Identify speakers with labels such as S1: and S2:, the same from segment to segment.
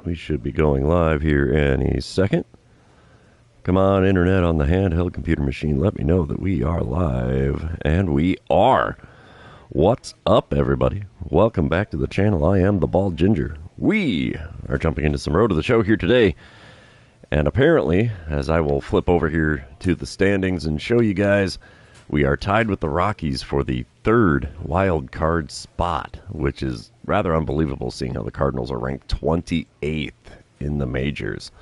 S1: We should be going live here any second. Come on, internet on the handheld computer machine. Let me know that we are live. And we are. What's up, everybody? Welcome back to the channel. I am the Bald Ginger. We are jumping into some road to the show here today. And apparently, as I will flip over here to the standings and show you guys, we are tied with the Rockies for the third wild card spot, which is rather unbelievable seeing how the Cardinals are ranked 28th in the majors.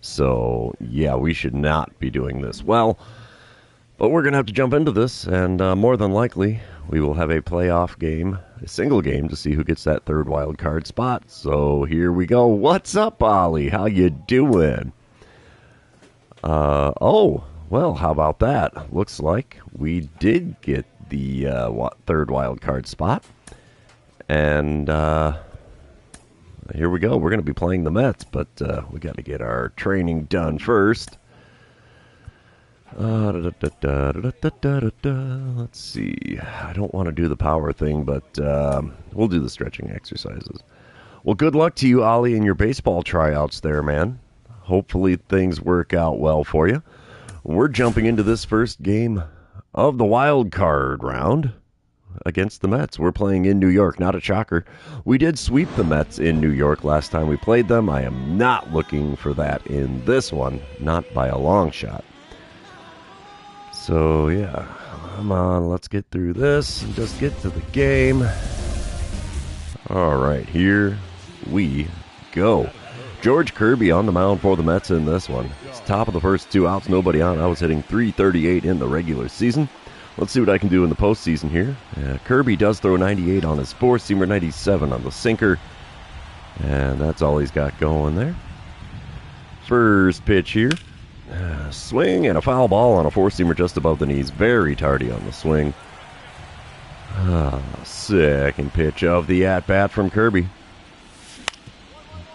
S1: So, yeah, we should not be doing this well. But we're going to have to jump into this, and more than likely, we will have a playoff game, a single game, to see who gets that third wild card spot. So here we go. What's up, Ollie? How you doing? Well, how about that? Looks like we did get the third wild card spot. And here we go. We're going to be playing the Mets, but we got to get our training done first. Let's see. I don't want to do the power thing, but we'll do the stretching exercises. Well, good luck to you, Ollie, in your baseball tryouts there, man. Hopefully things work out well for you. We're jumping into this first game of the wild card round against the Mets. We're playing in New York, not a shocker. We did sweep the Mets in New York last time we played them. I am not looking for that in this one, not by a long shot. So, yeah, come on, let's get through this and just get to the game. All right, here we go. George Kirby on the mound for the Mets in this one. It's top of the first, 2 outs, nobody on. I was hitting .338 in the regular season. Let's see what I can do in the postseason here. Kirby does throw 98 on his four-seamer, 97 on the sinker. And that's all he's got going there. First pitch here. Swing and a foul ball on a four-seamer just above the knees. Very tardy on the swing. Second pitch of the at-bat from Kirby.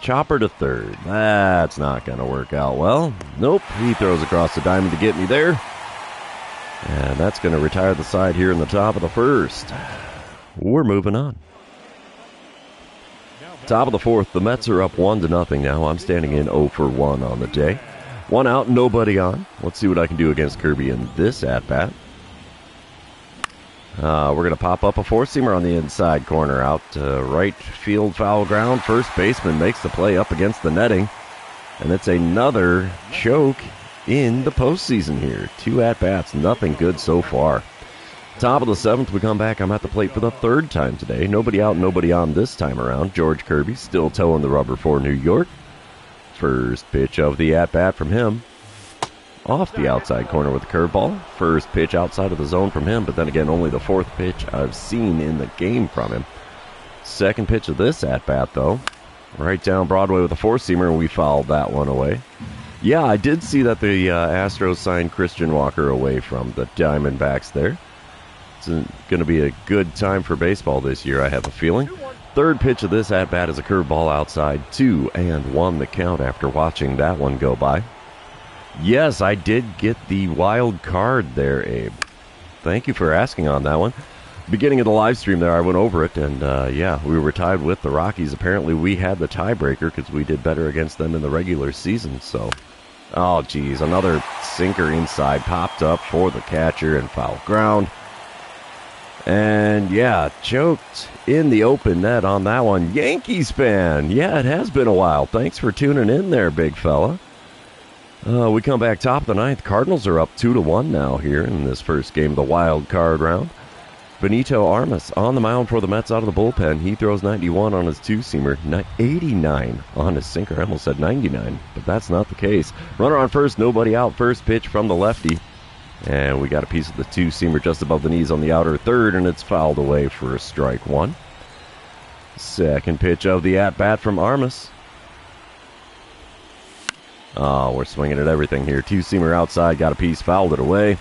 S1: Chopper to third. That's not going to work out well. Nope, he throws across the diamond to get me there. And that's going to retire the side here in the top of the first. We're moving on. Top of the fourth, the Mets are up 1-0 now. I'm standing in 0 for 1 on the day. 1 out, nobody on. Let's see what I can do against Kirby in this at-bat. We're going to pop up a four-seamer on the inside corner out to right field foul ground. First baseman makes the play up against the netting. And it's another choke in the postseason here. 2 at-bats, nothing good so far. Top of the seventh, we come back. I'm at the plate for the third time today. Nobody out, nobody on this time around. George Kirby still towing the rubber for New York. First pitch of the at-bat from him. Off the outside corner with the curveball. First pitch outside of the zone from him, but then again, only the fourth pitch I've seen in the game from him. Second pitch of this at-bat, though. Right down Broadway with a four-seamer, and we fouled that one away. Yeah, I did see that the Astros signed Christian Walker away from the Diamondbacks there. It's going to be a good time for baseball this year, I have a feeling. Third pitch of this at-bat is a curveball outside. 2-1 the count after watching that one go by. Yes, I did get the wild card there, Abe. Thank you for asking on that one. Beginning of the live stream there, I went over it, and yeah, we were tied with the Rockies. Apparently, we had the tiebreaker because we did better against them in the regular season. So, oh, geez, another sinker inside popped up for the catcher and foul ground. And, yeah, choked in the open net on that one. Yankees fan. Yeah, it has been a while. Thanks for tuning in there, big fella. We come back top of the ninth. Cardinals are up 2-1 now here in this first game of the wild card round. Benito Armas on the mound for the Mets out of the bullpen. He throws 91 on his two-seamer, 89 on his sinker. I almost said 99, but that's not the case. Runner on first, nobody out. First pitch from the lefty. And we got a piece of the two-seamer just above the knees on the outer third, and it's fouled away for a strike one. Second pitch of the at-bat from Armas. Oh, we're swinging at everything here. Two-seamer outside, got a piece, fouled it away.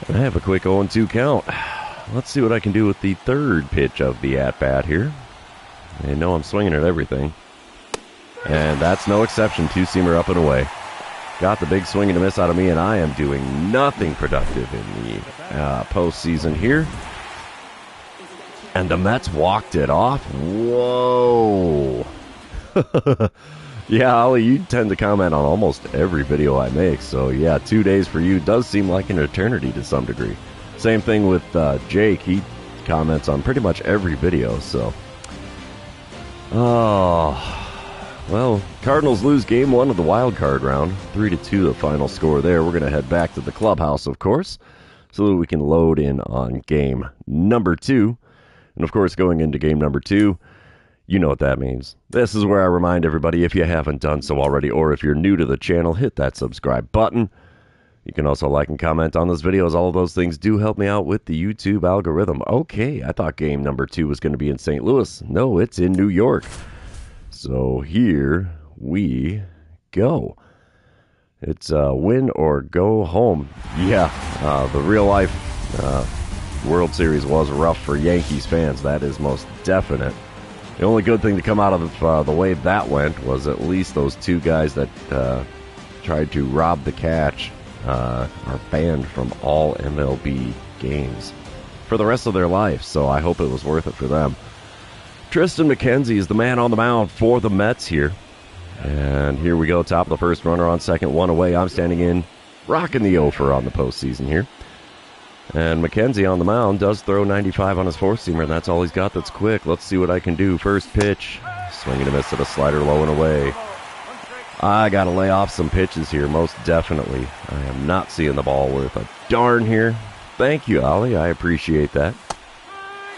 S1: And I have a quick 0-2 count. Let's see what I can do with the third pitch of the at-bat here. They know I'm swinging at everything. And that's no exception. Two-seamer up and away. Got the big swing and a miss out of me, and I am doing nothing productive in the postseason here. And the Mets walked it off. Whoa. Yeah, Ollie, you tend to comment on almost every video I make, so yeah, 2 days for you does seem like an eternity to some degree. Same thing with Jake. He comments on pretty much every video, so. Oh, well, Cardinals lose game 1 of the wild card round. 3-2 the final score there. We're going to head back to the clubhouse, of course, so that we can load in on game number 2. And of course, going into game number 2, you know what that means. This is where I remind everybody, if you haven't done so already, or if you're new to the channel, hit that subscribe button. You can also like and comment on this video, as all of those things do help me out with the YouTube algorithm. Okay, I thought game number 2 was going to be in St. Louis. No, it's in New York. So here we go. It's win or go home. Yeah, the real life World Series was rough for Yankees fans. That is most definite. The only good thing to come out of the way that went was at least those 2 guys that tried to rob the catch are banned from all MLB games for the rest of their life, so I hope it was worth it for them. Tristan McKenzie is the man on the mound for the Mets here. And here we go, top of the first, runner on second, 1 away. I'm standing in, rocking the offer on the postseason here. And McKenzie on the mound does throw 95 on his four-seamer, and that's all he's got that's quick. Let's see what I can do. First pitch, swinging a miss at a slider low and away. I got to lay off some pitches here, most definitely. I am not seeing the ball worth a darn here. Thank you, Ollie. I appreciate that.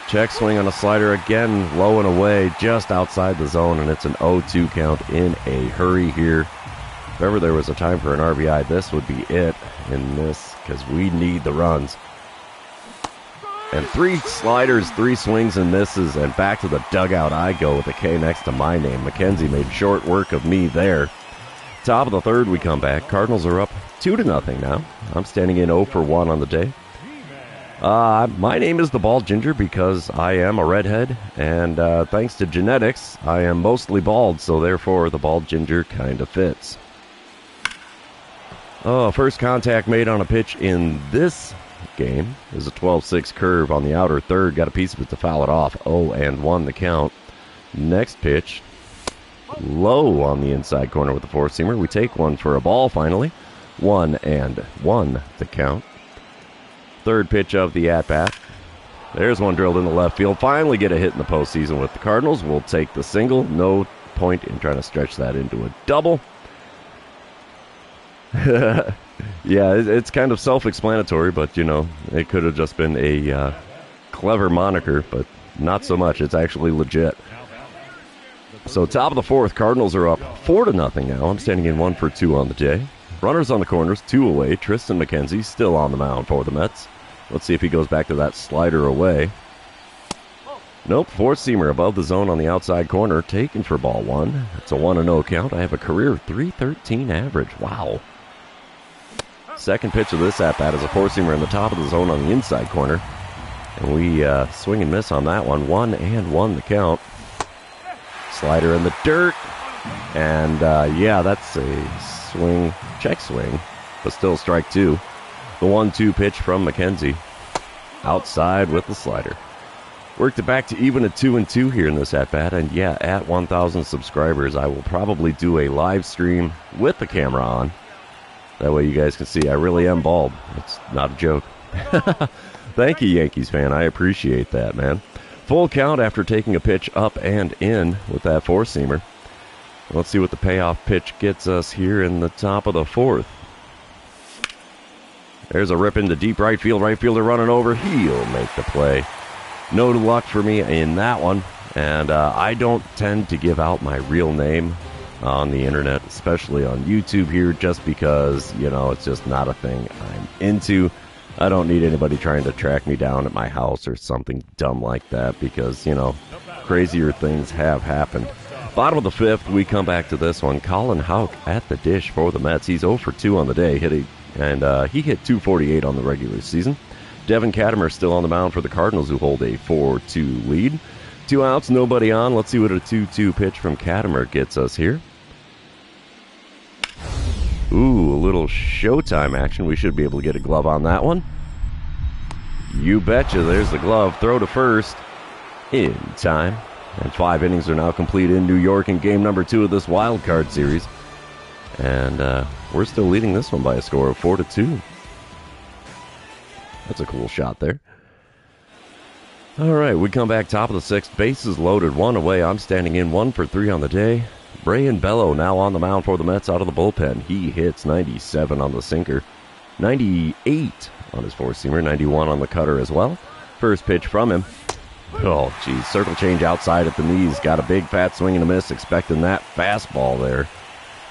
S1: Check swing on a slider again, low and away, just outside the zone, and it's an 0-2 count in a hurry here. If ever there was a time for an RBI, this would be it in this, because we need the runs. And 3 sliders, 3 swings and misses, and back to the dugout I go with a K next to my name. McKenzie made short work of me there. Top of the third, we come back. Cardinals are up 2-0 now. I'm standing in 0 for 1 on the day. My name is the Bald Ginger because I am a redhead, and thanks to genetics, I am mostly bald, so therefore the Bald Ginger kind of fits. First contact made on a pitch in this game is a 12-6 curve on the outer third. Got a piece of it to foul it off. 0-1 the count. Next pitch, low on the inside corner with the four-seamer. We take one for a ball finally. 1-1 the count. Third pitch of the at-bat. There's one drilled in the left field. Finally get a hit in the postseason with the Cardinals. We'll take the single. No point in trying to stretch that into a double. Yeah, it's kind of self-explanatory, but, you know, it could have just been a clever moniker, but not so much. It's actually legit. So top of the fourth, Cardinals are up 4-0 now. I'm standing in 1 for 2 on the day. Runners on the corners, 2 away. Tristan McKenzie still on the mound for the Mets. Let's see if he goes back to that slider away. Nope, four-seamer above the zone on the outside corner, taken for ball 1. It's a 1-0 count. I have a career .313 average. Wow. Second pitch of this at-bat is a four-seamer in the top of the zone on the inside corner. And we swing and miss on that one. 1-1 the count. Slider in the dirt. And, yeah, that's a swing, check swing, but still strike 2. The 1-2 pitch from McKenzie. Outside with the slider. Worked it back to even a 2-2 here in this at-bat. And, yeah, at 1,000 subscribers, I will probably do a live stream with the camera on. That way you guys can see I really am bald. It's not a joke. Thank you, Yankees fan. I appreciate that, man. Full count after taking a pitch up and in with that four-seamer. Let's see what the payoff pitch gets us here in the top of the fourth. There's a rip into deep right field. Right fielder running over. He'll make the play. No luck for me in that one. And I don't tend to give out my real name on the internet, especially on YouTube here, just because, you know, it's just not a thing I'm into. I don't need anybody trying to track me down at my house or something dumb like that because, you know, crazier things have happened. Bottom of the fifth, we come back to this one. Colin Houck at the dish for the Mets. He's 0 for 2 on the day, and he hit .248 on the regular season. Devin Katimer still on the mound for the Cardinals, who hold a 4-2 lead. 2 outs, nobody on. Let's see what a 2-2 pitch from Katimer gets us here. Ooh, a little Showtime action. We should be able to get a glove on that one. You betcha. There's the glove. Throw to first. In time. And 5 innings are now complete in New York in game number 2 of this wild card series. And we're still leading this one by a score of 4-2. That's a cool shot there. All right, we come back top of the 6th. Bases loaded, 1 away. I'm standing in 1 for 3 on the day. Brayan Bello now on the mound for the Mets out of the bullpen. He hits 97 on the sinker, 98 on his four-seamer, 91 on the cutter as well. First pitch from him. Oh, geez. Circle change outside at the knees. Got a big fat swing and a miss, expecting that fastball there.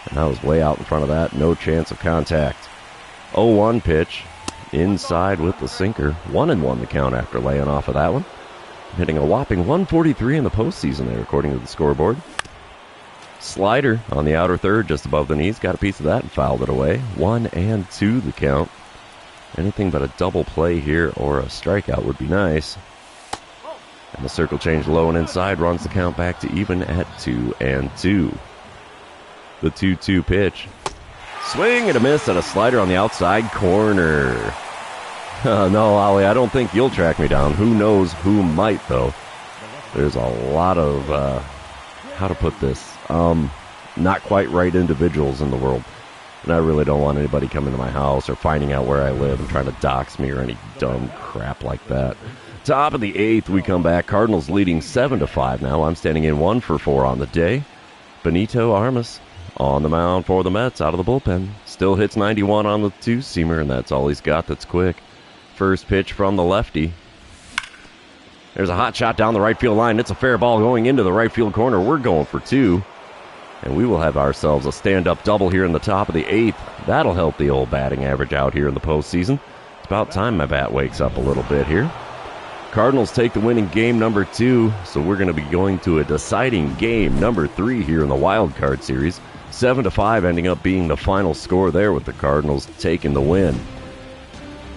S1: And that was way out in front of that. No chance of contact. 0-1 pitch. Inside with the sinker. 1-1 the count after laying off of that one. Hitting a whopping 143 in the postseason there, according to the scoreboard. Slider on the outer third, just above the knees. Got a piece of that and fouled it away. 1-2 the count. Anything but a double play here or a strikeout would be nice. And the circle change low and inside runs the count back to even at 2-2. The 2-2 pitch. Swing and a miss and a slider on the outside corner. No, Ollie, I don't think you'll track me down. Who knows who might, though. There's a lot of, how to put this, not quite right individuals in the world. And I really don't want anybody coming to my house or finding out where I live and trying to dox me or any dumb crap like that. Top of the 8th, we come back. Cardinals leading 7-5 now. I'm standing in 1 for 4 on the day. Benito Armas on the mound for the Mets out of the bullpen. Still hits 91 on the two-seamer, and that's all he's got that's quick. First pitch from the lefty. There's a hot shot down the right field line. It's a fair ball going into the right field corner. We're going for 2. And we will have ourselves a stand-up double here in the top of the 8th. That'll help the old batting average out here in the postseason. It's about time my bat wakes up a little bit here. Cardinals take the win in game number 2, so we're going to be going to a deciding game number 3 here in the wild card series. 7-5 ending up being the final score there with the Cardinals taking the win.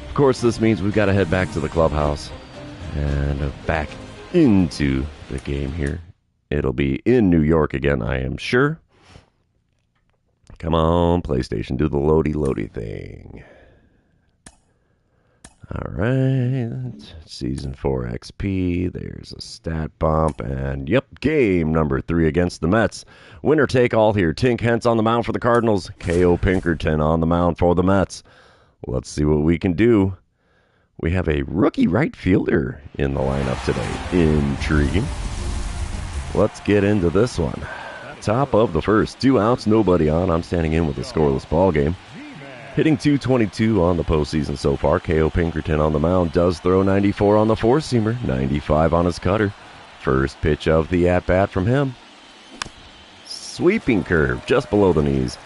S1: Of course, this means we've got to head back to the clubhouse and back into the game here. It'll be in New York again, I am sure. Come on, PlayStation, do the loady thing. All right, Season 4 XP, there's a stat bump, and yep, game number 3 against the Mets. Winner take all here. Tink Hence on the mound for the Cardinals, K.O. Pinkerton on the mound for the Mets. Let's see what we can do. We have a rookie right fielder in the lineup today. Intriguing. Let's get into this one. Top of the first, 2 outs, nobody on. I'm standing in with a scoreless ball game. Hitting .222 on the postseason so far. K.O. Pinkerton on the mound does throw 94 on the four-seamer, 95 on his cutter. First pitch of the at-bat from him. Sweeping curve just below the knees.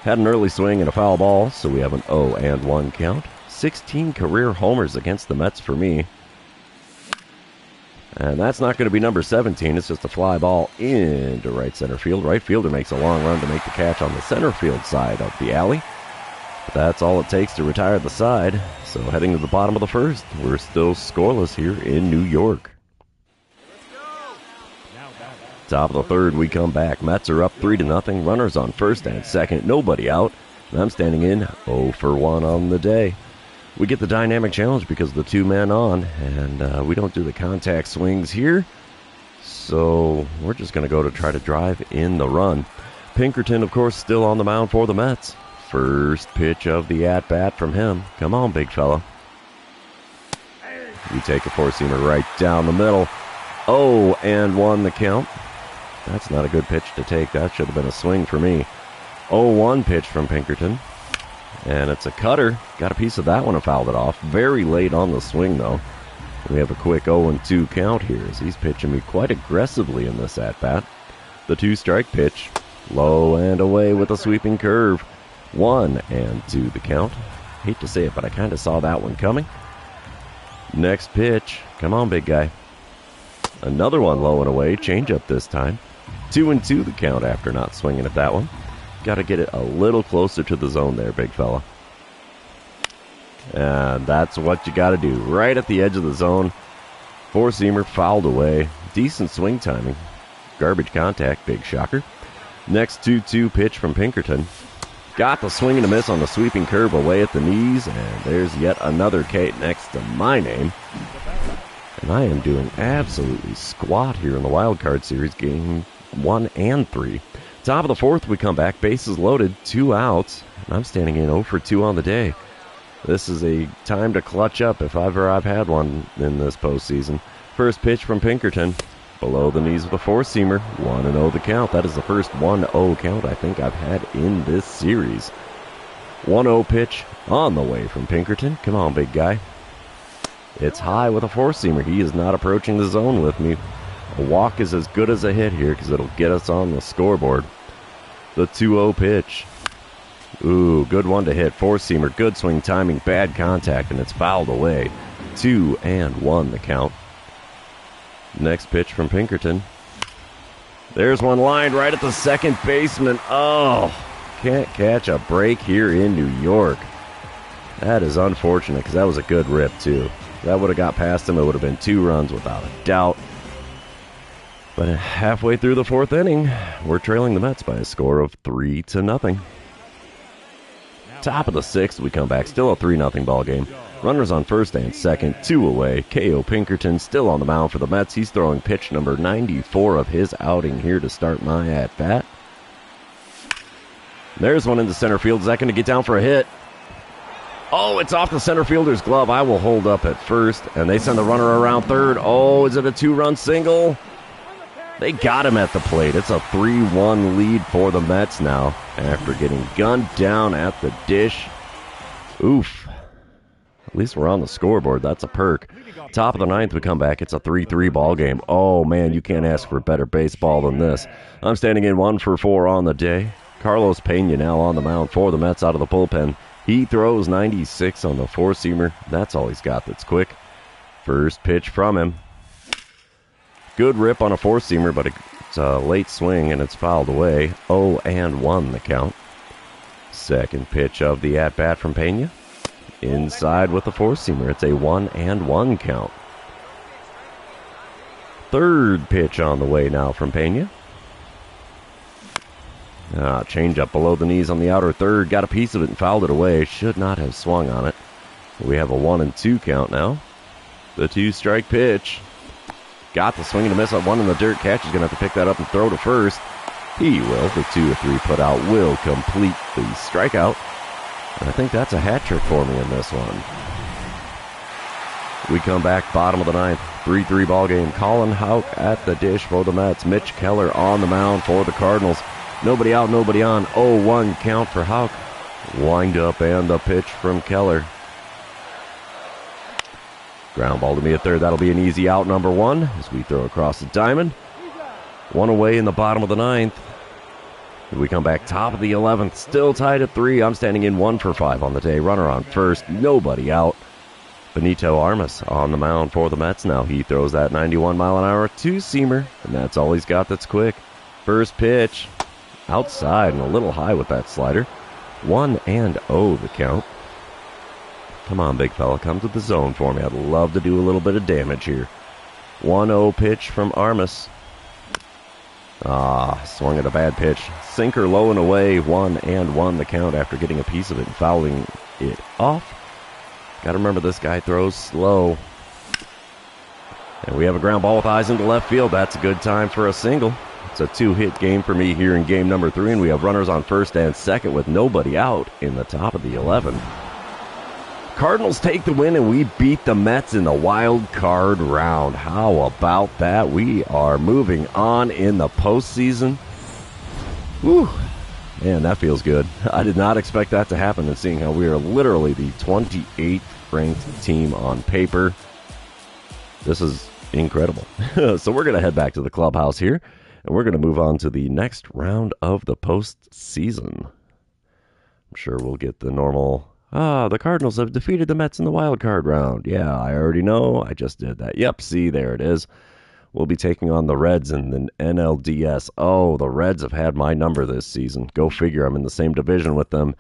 S1: Had an early swing and a foul ball, so we have an 0-1 count. 16 career homers against the Mets for me. And that's not going to be number 17. It's just a fly ball into right center field. Right fielder makes a long run to make the catch on the center field side of the alley. But that's all it takes to retire the side. So heading to the bottom of the first, we're still scoreless here in New York. Top of the third, we come back. Mets are up 3-0. Runners on first and second. Nobody out. And I'm standing in 0 for 1 on the day. We get the dynamic challenge because of the 2 men on. And we don't do the contact swings here. So we're just going to go to try to drive in the run. Pinkerton, of course, still on the mound for the Mets. First pitch of the at-bat from him. Come on, big fella. You take a four-seamer right down the middle. 0-1 the count. That's not a good pitch to take. That should have been a swing for me. 0-1 pitch from Pinkerton. And it's a cutter. Got a piece of that one and fouled it off. Very late on the swing, though. We have a quick 0-2 count here as he's pitching me quite aggressively in this at-bat. The 2-strike pitch. Low and away with a sweeping curve. 1-2 the count. Hate to say it, but I kind of saw that one coming. Next pitch. Come on, big guy. Another one low and away. Change up this time. 2-2 the count after not swinging at that one. Got to get it a little closer to the zone there, big fella. And that's what you got to do. Right at the edge of the zone. Four-seamer fouled away. Decent swing timing. Garbage contact. Big shocker. Next 2-2 pitch from Pinkerton. Got the swing and a miss on the sweeping curve away at the knees. And there's yet another K next to my name. And I am doing absolutely squat here in the Wild Card Series, game 1 and 3. Top of the fourth, we come back, bases loaded, 2 outs, and I'm standing in 0 for 2 on the day. This is a time to clutch up if ever I've had one in this postseason. First pitch from Pinkerton, below the knees with a four-seamer, 1-0 the count. That is the first 1-0 count I think I've had in this series. 1-0 pitch on the way from Pinkerton. Come on, big guy. It's high with a four-seamer. He is not approaching the zone with me. A walk is as good as a hit here because it'll get us on the scoreboard. The 2-0 pitch. Ooh, good one to hit. Four-seamer, good swing timing, bad contact, and it's fouled away. 2-1 the count. Next pitch from Pinkerton. There's one lined right at the second baseman. Oh, can't catch a break here in New York. That is unfortunate because that was a good rip, too. That would have got past him. It would have been 2 runs without a doubt. But halfway through the fourth inning, we're trailing the Mets by a score of 3-0. Top of the sixth, we come back. Still a 3-0 ball game. Runners on first and second, 2 away. K.O. Pinkerton still on the mound for the Mets. He's throwing pitch number 94 of his outing here to start my at-bat. There's one into center field. Is that going to get down for a hit? Oh, it's off the center fielder's glove. I will hold up at first, and they send the runner around third. Oh, is it a 2-run single? They got him at the plate. It's a 3-1 lead for the Mets now after getting gunned down at the dish. Oof. At least we're on the scoreboard. That's a perk. Top of the ninth, we come back. It's a 3-3 ball game. Oh, man, you can't ask for better baseball than this. I'm standing in 1 for 4 on the day. Carlos Pena now on the mound for the Mets out of the bullpen. He throws 96 on the four-seamer. That's all he's got that's quick. First pitch from him. Good rip on a four-seamer, but it's a late swing, and it's fouled away. 0-1 the count. Second pitch of the at-bat from Pena. Inside with the four-seamer. It's a 1-1 count. Third pitch on the way now from Pena. Change up below the knees on the outer third. Got a piece of it and fouled it away. Should not have swung on it. We have a 1-2 count now. The 2-strike pitch. Got the swing and a miss on one in the dirt. Catch is going to have to pick that up and throw to first. He will. The 2-3 put out will complete the strikeout. And I think that's a hat trick for me in this one. We come back bottom of the ninth. 3-3 ball game. Colin Houck at the dish for the Mets. Mitch Keller on the mound for the Cardinals. Nobody out, nobody on. 0-1 count for Houck. Wind up and the pitch from Keller. Ground ball to me at third. That'll be an easy out, number 1, as we throw across the diamond. 1 away in the bottom of the ninth. We come back top of the 11th. Still tied at 3. I'm standing in 1 for 5 on the day. Runner on first. Nobody out. Benito Armas on the mound for the Mets now. He throws that 91-mile-an-hour two-seamer, and that's all he's got that's quick. First pitch. Outside and a little high with that slider. 1-0 the count. Come on, big fella. Come to the zone for me. I'd love to do a little bit of damage here. 1-0 pitch from Armas. Swung at a bad pitch. Sinker low and away. 1-1 the count after getting a piece of it and fouling it off. Got to remember this guy throws slow. And we have a ground ball with eyes into left field. That's a good time for a single. It's a 2-hit game for me here in game number 3, and we have runners on first and second with nobody out in the top of the 11. Cardinals take the win, and we beat the Mets in the wild card round. How about that? We are moving on in the postseason. Whew. Man, that feels good. I did not expect that to happen, and seeing how we are literally the 28th ranked team on paper. This is incredible. So we're going to head back to the clubhouse here. And we're going to move on to the next round of the postseason. I'm sure we'll get the normal, the Cardinals have defeated the Mets in the wild card round. Yeah, I already know. I just did that. Yep, see, there it is. We'll be taking on the Reds in the NLDS. Oh, the Reds have had my number this season. Go figure, I'm in the same division with them.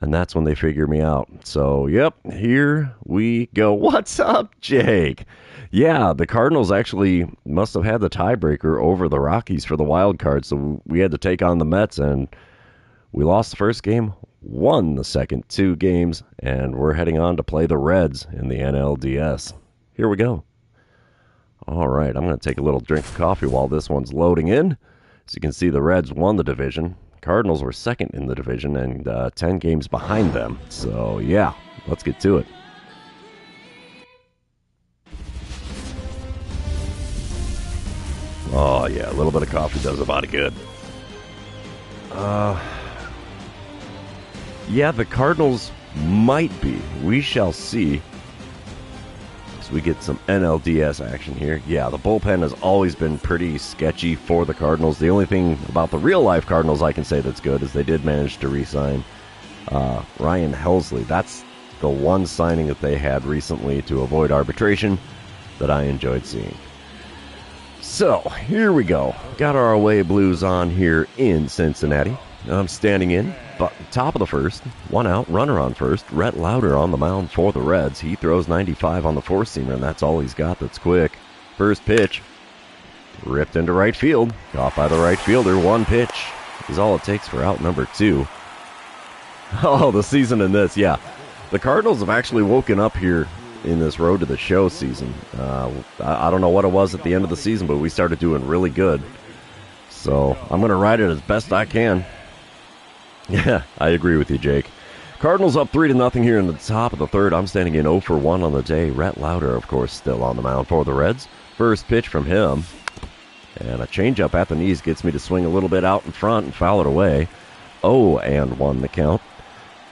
S1: And that's when they figure me out. So, yep, here we go. What's up, Jake? Yeah, the Cardinals actually must have had the tiebreaker over the Rockies for the wild card, so we had to take on the Mets, and we lost the first game, won the second 2 games, and we're heading on to play the Reds in the NLDS. Here we go. All right, I'm going to take a little drink of coffee while this one's loading in. As you can see, the Reds won the division. Cardinals were second in the division and 10 games behind them. So, yeah, let's get to it. Oh, yeah, a little bit of coffee does a body good. Yeah, the Cardinals might be. We shall see. So we get some NLDS action here. Yeah, the bullpen has always been pretty sketchy for the Cardinals. The only thing about the real-life Cardinals I can say that's good is they did manage to re-sign Ryan Helsley. That's the one signing that they had recently to avoid arbitration that I enjoyed seeing. So, here we go. Got our away Blues on here in Cincinnati. I'm standing in, but top of the first, one out, runner on first. Rhett Lauder on the mound for the Reds. He throws 95 on the four-seamer, and that's all he's got that's quick. First pitch, ripped into right field. Caught by the right fielder. One pitch is all it takes for out number 2. Oh, the season in this, yeah. The Cardinals have actually woken up here in this road to the show season. I don't know what it was at the end of the season, but we started doing really good. So I'm going to ride it as best I can. Yeah, I agree with you, Jake. Cardinals up 3-0 here in the top of the third. I'm standing in 0 for 1 on the day. Rhett Lauder, of course, still on the mound for the Reds. First pitch from him. And a changeup at the knees gets me to swing a little bit out in front and foul it away. 0-1 the count.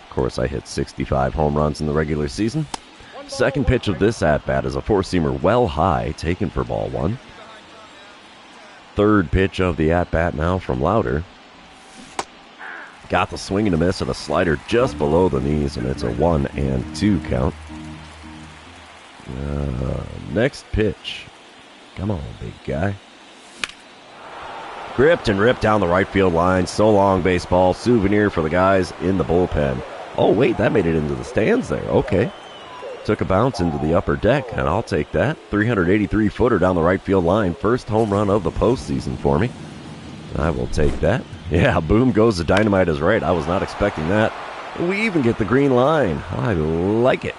S1: Of course, I hit 65 home runs in the regular season. Second pitch of this at-bat is a four-seamer well high, taken for ball 1. Third pitch of the at-bat now from Lauder. Got the swing and a miss and a slider just below the knees, and it's a 1-2 count. Next pitch. Come on, big guy. Gripped and ripped down the right field line. So long, baseball. Souvenir for the guys in the bullpen. Oh, wait, that made it into the stands there. Okay. Took a bounce into the upper deck, and I'll take that. 383-footer down the right field line. First home run of the postseason for me. I will take that. Yeah, boom goes the dynamite is right. I was not expecting that. We even get the green line. I like it.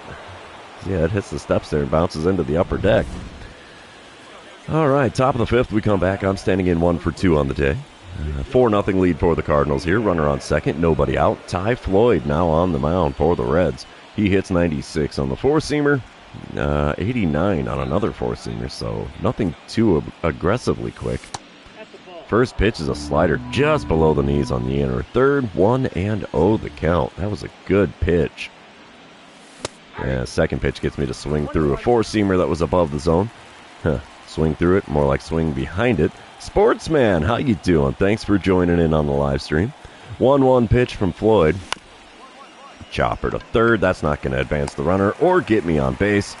S1: Yeah, it hits the steps there and bounces into the upper deck. All right, top of the fifth, we come back. I'm standing in 1 for 2 on the day. 4-0 lead for the Cardinals here. Runner on second, nobody out. Ty Floyd now on the mound for the Reds. He hits 96 on the four-seamer, 89 on another four-seamer, so nothing too aggressively quick. First pitch is a slider just below the knees on the inner third. 1-0 the count. That was a good pitch. Yeah, second pitch gets me to swing through a four-seamer that was above the zone. Swing through it, more like swing behind it. Sportsman, how you doing? Thanks for joining in on the live stream. 1-1 pitch from Floyd. Chopper to third. That's not going to advance the runner or get me on base.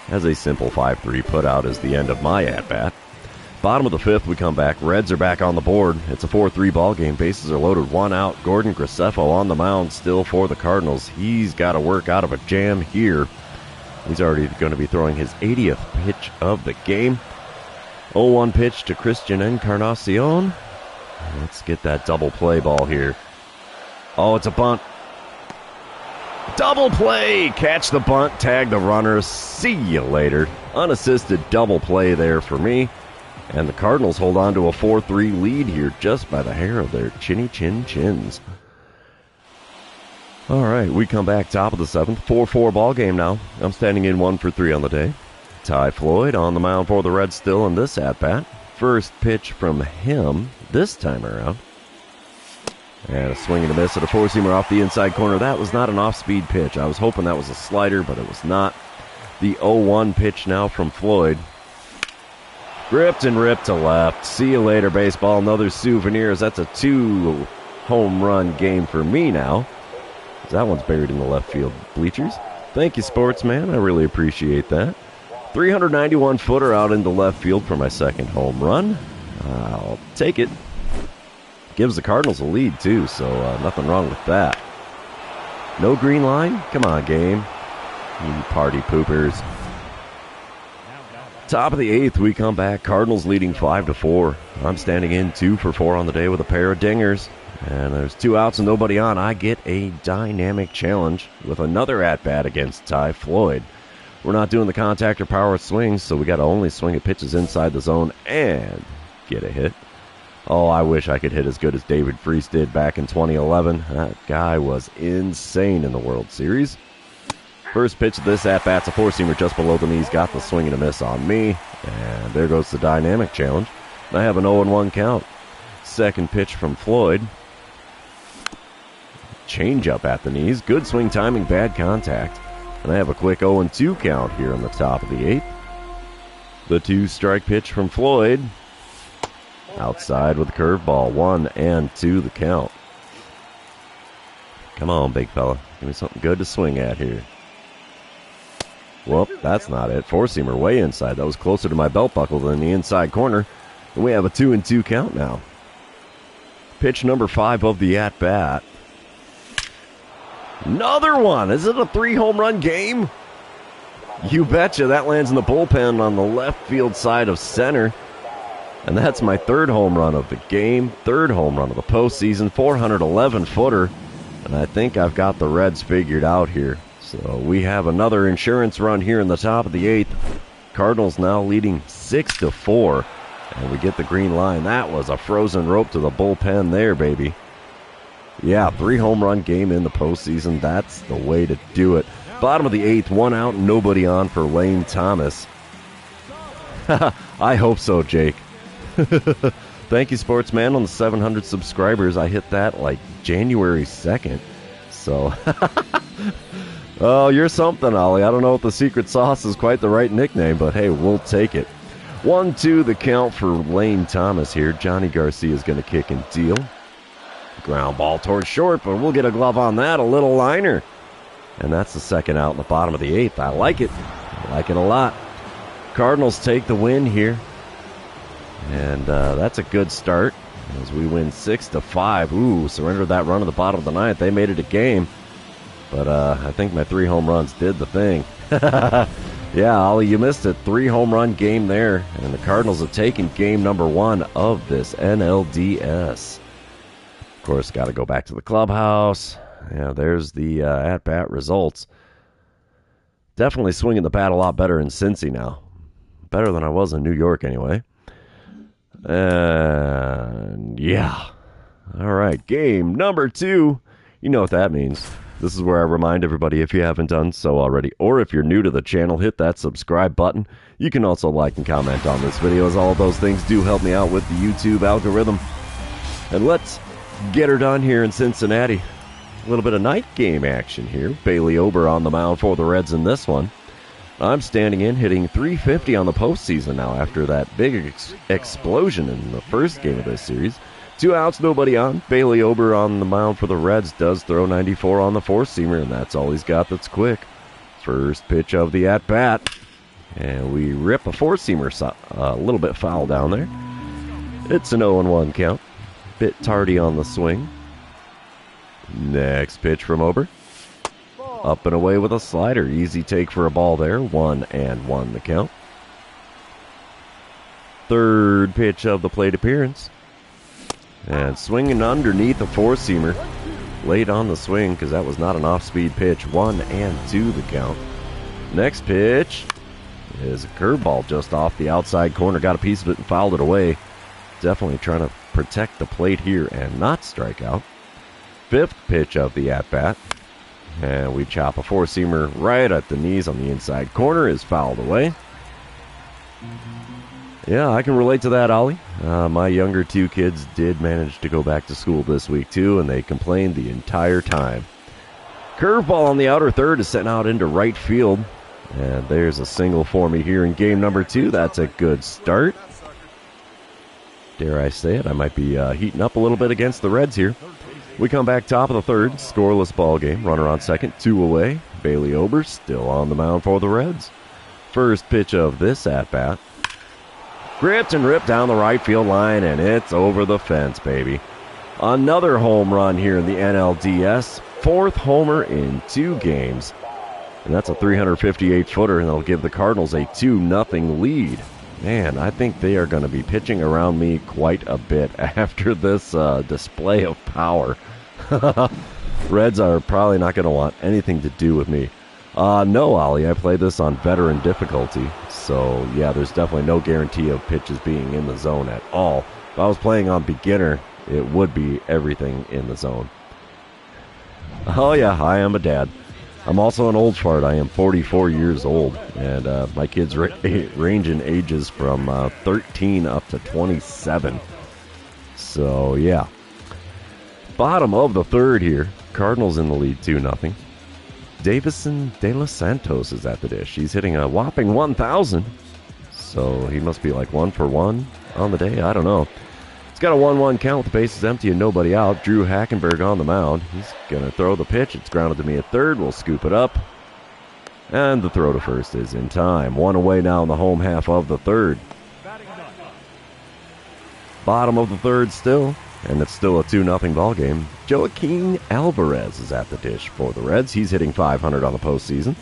S1: As a simple 5-3 putout is the end of my at-bat. Bottom of the fifth, we come back. Reds are back on the board. It's a 4-3 ball game. Bases are loaded, one out. Gordon Graceffo on the mound still for the Cardinals. He's got to work out of a jam here. He's already going to be throwing his 80th pitch of the game. 0-1 pitch to Christian Encarnacion. Let's get that double play ball here. Oh, it's a bunt. Double play! Catch the bunt, tag the runner. See you later. Unassisted double play there for me. And the Cardinals hold on to a 4-3 lead here just by the hair of their chinny chin chins. All right, we come back top of the seventh. 4-4 ball game now. I'm standing in 1 for 3 on the day. Ty Floyd on the mound for the Reds still in this at-bat. First pitch from him this time around. And a swing and a miss at a four-seamer off the inside corner. That was not an off-speed pitch. I was hoping that was a slider, but it was not. The 0-1 pitch now from Floyd. Gripped and ripped to left. See you later, baseball. Another souvenirs. That's a 2-home run game for me now. That one's buried in the left field bleachers. Thank you, sportsman. I really appreciate that. 391-footer out into left field for my second home run. I'll take it. Gives the Cardinals a lead, too, so nothing wrong with that. No green line? Come on, game. You party poopers. Top of the eighth, we come back. Cardinals leading 5-4. I'm standing in 2 for 4 on the day with a pair of dingers. And there's 2 outs and nobody on. I get a dynamic challenge with another at-bat against Ty Floyd. We're not doing the contact or power swings, so we got to only swing at pitches inside the zone and get a hit. Oh, I wish I could hit as good as David Freese did back in 2011. That guy was insane in the World Series. First pitch of this at-bat's a four-seamer just below the knees. Got the swing and a miss on me. And there goes the dynamic challenge. I have an 0-1 count. Second pitch from Floyd. Change-up at the knees. Good swing timing, bad contact. And I have a quick 0-2 count here in the top of the 8th. The 2-strike pitch from Floyd. Outside with a curveball. 1-2 the count. Come on, big fella. Give me something good to swing at here. Well, that's not it. Four-seamer way inside. That was closer to my belt buckle than the inside corner. And we have a 2-2 count now. Pitch number 5 of the at-bat. Another one. Is it a 3-home run game? You betcha. That lands in the bullpen on the left field side of center. And that's my 3rd home run of the game. 3rd home run of the postseason. 411-footer. And I think I've got the Reds figured out here. So we have another insurance run here in the top of the 8th. Cardinals now leading 6-4. And we get the green line. That was a frozen rope to the bullpen there, baby. Yeah, 3-home run game in the postseason. That's the way to do it. Bottom of the 8th, 1 out, nobody on for Lane Thomas. I hope so, Jake. Thank you, Sportsman, on the 700 subscribers. I hit that like January 2nd. So, oh, you're something, Ollie. I don't know if the secret sauce is quite the right nickname, but hey, we'll take it. 1-2 the count for Lane Thomas here. Johnny Garcia is going to kick and deal. Ground ball towards short, but we'll get a glove on that. A little liner. And that's the 2nd out in the bottom of the 8th. I like it. I like it a lot. Cardinals take the win here. And that's a good start as we win 6-5. Ooh, surrendered that run at the bottom of the 9th. They made it a game. But I think my 3 home runs did the thing. Yeah, Ollie, you missed it. 3-home run game there. And the Cardinals have taken game number 1 of this NLDS. Of course, got to go back to the clubhouse. Yeah, there's the at-bat results. Definitely swinging the bat a lot better in Cincy now. Better than I was in New York, anyway. And yeah. All right, game number 2. You know what that means. This is where I remind everybody, if you haven't done so already, or if you're new to the channel, hit that subscribe button. You can also like and comment on this video, as all of those things do help me out with the YouTube algorithm. And let's get her done here in Cincinnati. A little bit of night game action here. Bailey Ober on the mound for the Reds in this one. I'm standing in, hitting .350 on the postseason now after that big explosion in the first game of this series. 2 outs, nobody on. Bailey Ober on the mound for the Reds does throw 94 on the four-seamer, and that's all he's got that's quick. First pitch of the at-bat. And we rip a four-seamer a little bit foul down there. It's an 0-1 count. Bit tardy on the swing. Next pitch from Ober. Up and away with a slider. Easy take for a ball there. 1-1 the count. Third pitch of the plate appearance. And swinging underneath the four-seamer. Late on the swing because that was not an off-speed pitch. 1-2 the count. Next pitch is a curveball just off the outside corner. Got a piece of it and fouled it away. Definitely trying to protect the plate here and not strike out. Fifth pitch of the at-bat. And we chop a four-seamer right at the knees on the inside corner. Is fouled away. Yeah, I can relate to that, Ollie. My younger 2 kids did manage to go back to school this week, too, and they complained the entire time. Curveball on the outer third is sent out into right field. And there's a single for me here in game number 2. That's a good start. Dare I say it, I might be heating up a little bit against the Reds here. We come back top of the third, scoreless ball game. Runner on second, 2 away. Bailey Ober still on the mound for the Reds. First pitch of this at-bat. Gripped and ripped down the right field line, and it's over the fence, baby. Another home run here in the NLDS. 4th homer in 2 games. And that's a 358-footer, and that'll give the Cardinals a 2-0 lead. Man, I think they are going to be pitching around me quite a bit after this display of power. Reds are probably not going to want anything to do with me. No, Ollie, I play this on veteran difficulty. So, yeah, there's definitely no guarantee of pitches being in the zone at all. If I was playing on beginner, it would be everything in the zone. Oh, yeah, I am a dad. I'm also an old fart. I am 44 years old, and my kids range in ages from 13 up to 27. So, yeah. Bottom of the third here. Cardinals in the lead 2-0. Davison De Los Santos is at the dish. He's hitting a whopping 1,000. So he must be like 1 for 1 on the day. I don't know. It's got a 1-1 count with the bases empty and nobody out. Drew Hackenberg on the mound. He's going to throw the pitch. It's grounded to me at third. We'll scoop it up. And the throw to first is in time. One away now in the home half of the third. Bottom of the third still. And it's still a 2-0 ball game. Joaquin Alvarez is at the dish for the Reds. He's hitting 500 on the postseason.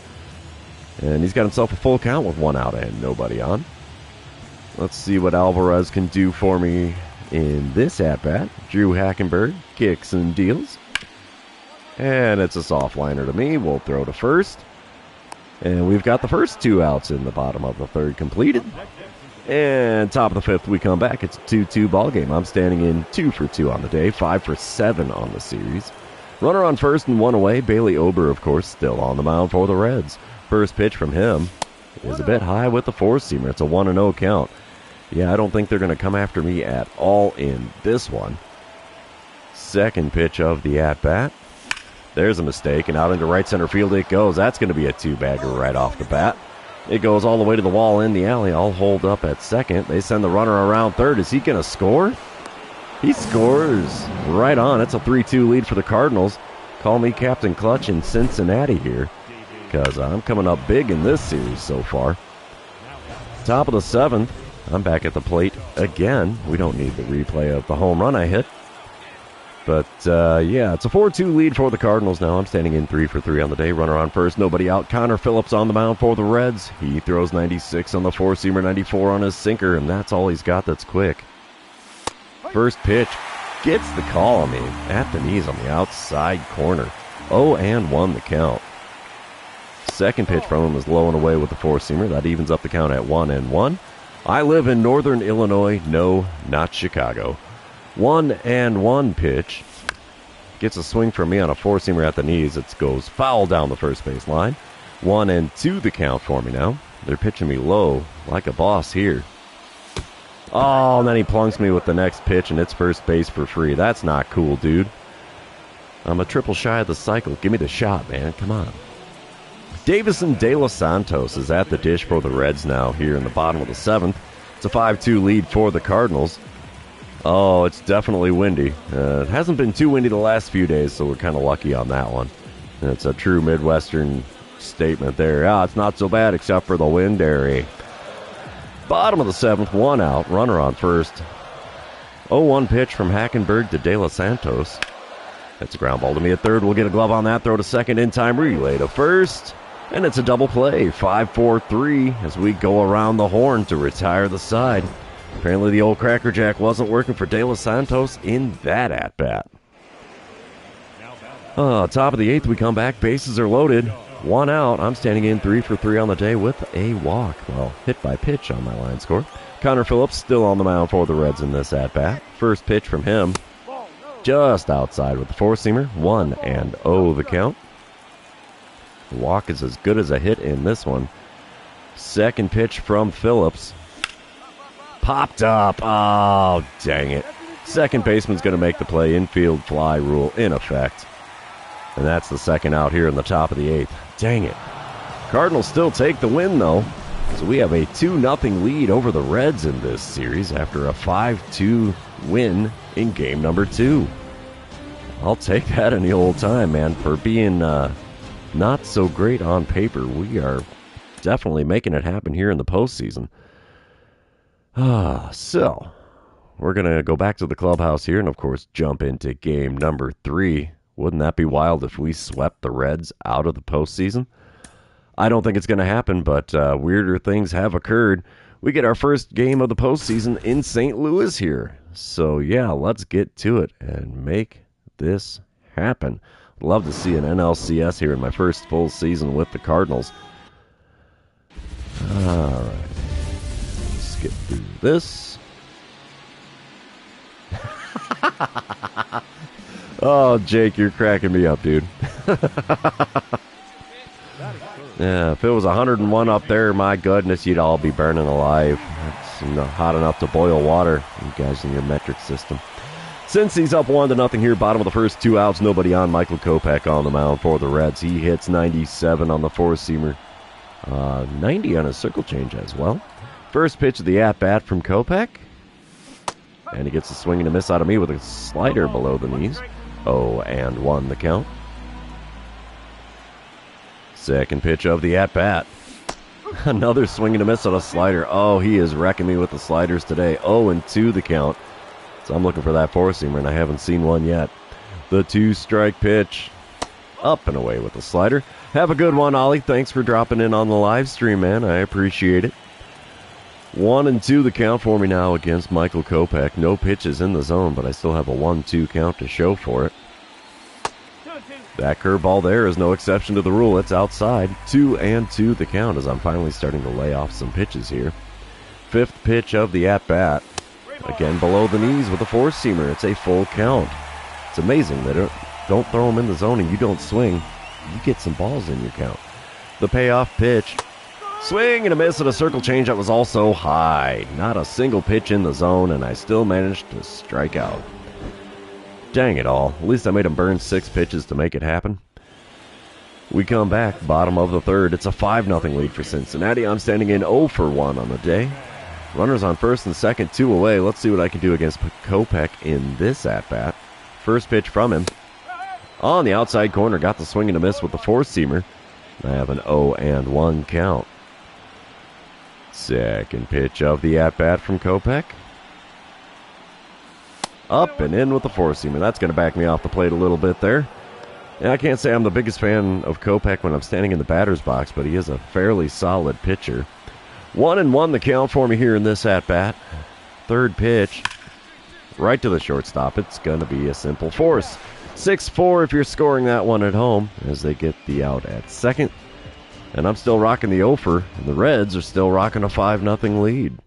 S1: And he's got himself a full count with 1 out and nobody on. Let's see what Alvarez can do for me in this at-bat. Drew Hackenberg kicks and deals. And it's a soft liner to me. We'll throw to first. And we've got the first 2 outs in the bottom of the third completed. And top of the fifth, we come back. It's a 2-2 ball game. I'm standing in 2 for 2 on the day, 5 for 7 on the series. Runner on first and 1 away. Bailey Ober, of course, still on the mound for the Reds. First pitch from him is a bit high with the four-seamer. It's a 1-0 count. Yeah, I don't think they're going to come after me at all in this one. Second pitch of the at-bat. There's a mistake, and out into right center field it goes. That's going to be a 2-bagger right off the bat. It goes all the way to the wall in the alley. I'll hold up at second. They send the runner around third. Is he going to score? He scores right on. It's a 3-2 lead for the Cardinals. Call me Captain Clutch in Cincinnati here, because I'm coming up big in this series so far. Top of the seventh. I'm back at the plate again. We don't need the replay of the home run I hit. But, yeah, it's a 4-2 lead for the Cardinals now. I'm standing in 3 for 3 on the day. Runner on first, nobody out. Connor Phillips on the mound for the Reds. He throws 96 on the four-seamer, 94 on his sinker, and that's all he's got that's quick. First pitch gets the call on me at the knees on the outside corner. 0-1 the count. Second pitch from him is low and away with the four-seamer. That evens up the count at 1-1. I live in northern Illinois. No, not Chicago. 1-1 pitch. Gets a swing from me on a four-seamer at the knees. It goes foul down the first base line. 1-2 the count for me now. They're pitching me low like a boss here. Oh, and then he plunks me with the next pitch, and it's first base for free. That's not cool, dude. I'm a triple shy of the cycle. Give me the shot, man. Come on. Davison De Los Santos is at the dish for the Reds now here in the bottom of the seventh. It's a 5-2 lead for the Cardinals. Oh, it's definitely windy. It hasn't been too windy the last few days, so we're kind of lucky on that one. And it's a true Midwestern statement there. It's not so bad except for the wind area. Bottom of the seventh, 1 out, runner on first. 0-1 pitch from Hackenberg to De Los Santos. That's a ground ball to me at third. We'll get a glove on that. Throw to second in time. Relay to first. And it's a double play. 5-4-3 as we go around the horn to retire the side. Apparently the old Cracker Jack wasn't working for De Los Santos in that at-bat. Top of the eighth, we come back. Bases are loaded. 1 out. I'm standing in 3 for 3 on the day with a walk. Well, hit by pitch on my line score. Connor Phillips still on the mound for the Reds in this at-bat. First pitch from him. Just outside with the four-seamer. 1-0 the count. The walk is as good as a hit in this one. Second pitch from Phillips. Popped up. Oh, dang it. Second baseman's going to make the play. Infield fly rule in effect. And that's the second out here in the top of the eighth. Dang it. Cardinals still take the win, though. So we have a 2-0 lead over the Reds in this series after a 5-2 win in game number 2. I'll take that any old time, man. For being not so great on paper, we are definitely making it happen here in the postseason. So, we're going to go back to the clubhouse here and, of course, jump into game number 3. Wouldn't that be wild if we swept the Reds out of the postseason? I don't think it's going to happen, but weirder things have occurred. We get our first game of the postseason in St. Louis here. So, yeah, let's get to it and make this happen. Love to see an NLCS here in my first full season with the Cardinals. All right. Skip through this. Oh, Jake, you're cracking me up, dude. Yeah, if it was 101 up there, my goodness, you'd all be burning alive. It's hot enough to boil water, you guys in your metric system. Since he's up 1-0 here, bottom of the first, 2 outs, nobody on. Michael Kopech on the mound for the Reds. He hits 97 on the four-seamer. 90 on his circle change as well. First pitch of the at-bat from Kopech. And he gets a swing and a miss out of me with a slider below the knees. 0-1 the count. Second pitch of the at-bat. Another swing and a miss on a slider. Oh, he is wrecking me with the sliders today. 0-2 the count. So I'm looking for that four-seamer, and I haven't seen one yet. The 2-strike pitch. Up and away with the slider. Have a good one, Ollie. Thanks for dropping in on the live stream, man. I appreciate it. 1-2 the count for me now against Michael Kopech. No pitches in the zone, but I still have a 1-2 count to show for it. That curveball there is no exception to the rule. It's outside. 2-2 the count as I'm finally starting to lay off some pitches here. Fifth pitch of the at-bat. Again below the knees with a four-seamer. It's a full count. It's amazing that don't throw them in the zone and you don't swing. You get some balls in your count. The payoff pitch. Swing and a miss at a circle change that was also high. Not a single pitch in the zone, and I still managed to strike out. Dang it all. At least I made him burn 6 pitches to make it happen. We come back, bottom of the third. It's a 5-0 lead for Cincinnati. I'm standing in 0-for-1 on the day. Runners on first and second, 2 away. Let's see what I can do against Kopech in this at-bat. First pitch from him. On the outside corner, got the swing and a miss with the four-seamer. I have an 0-1 count. Second pitch of the at-bat from Kopech. Up and in with the four-seamer. That's going to back me off the plate a little bit there. And I can't say I'm the biggest fan of Kopech when I'm standing in the batter's box, but he is a fairly solid pitcher. 1-1 the count for me here in this at-bat. Third pitch. Right to the shortstop. It's going to be a simple force. 6-4 if you're scoring that one at home as they get the out at second. And I'm still rocking the over, and the Reds are still rocking a 5-0 lead.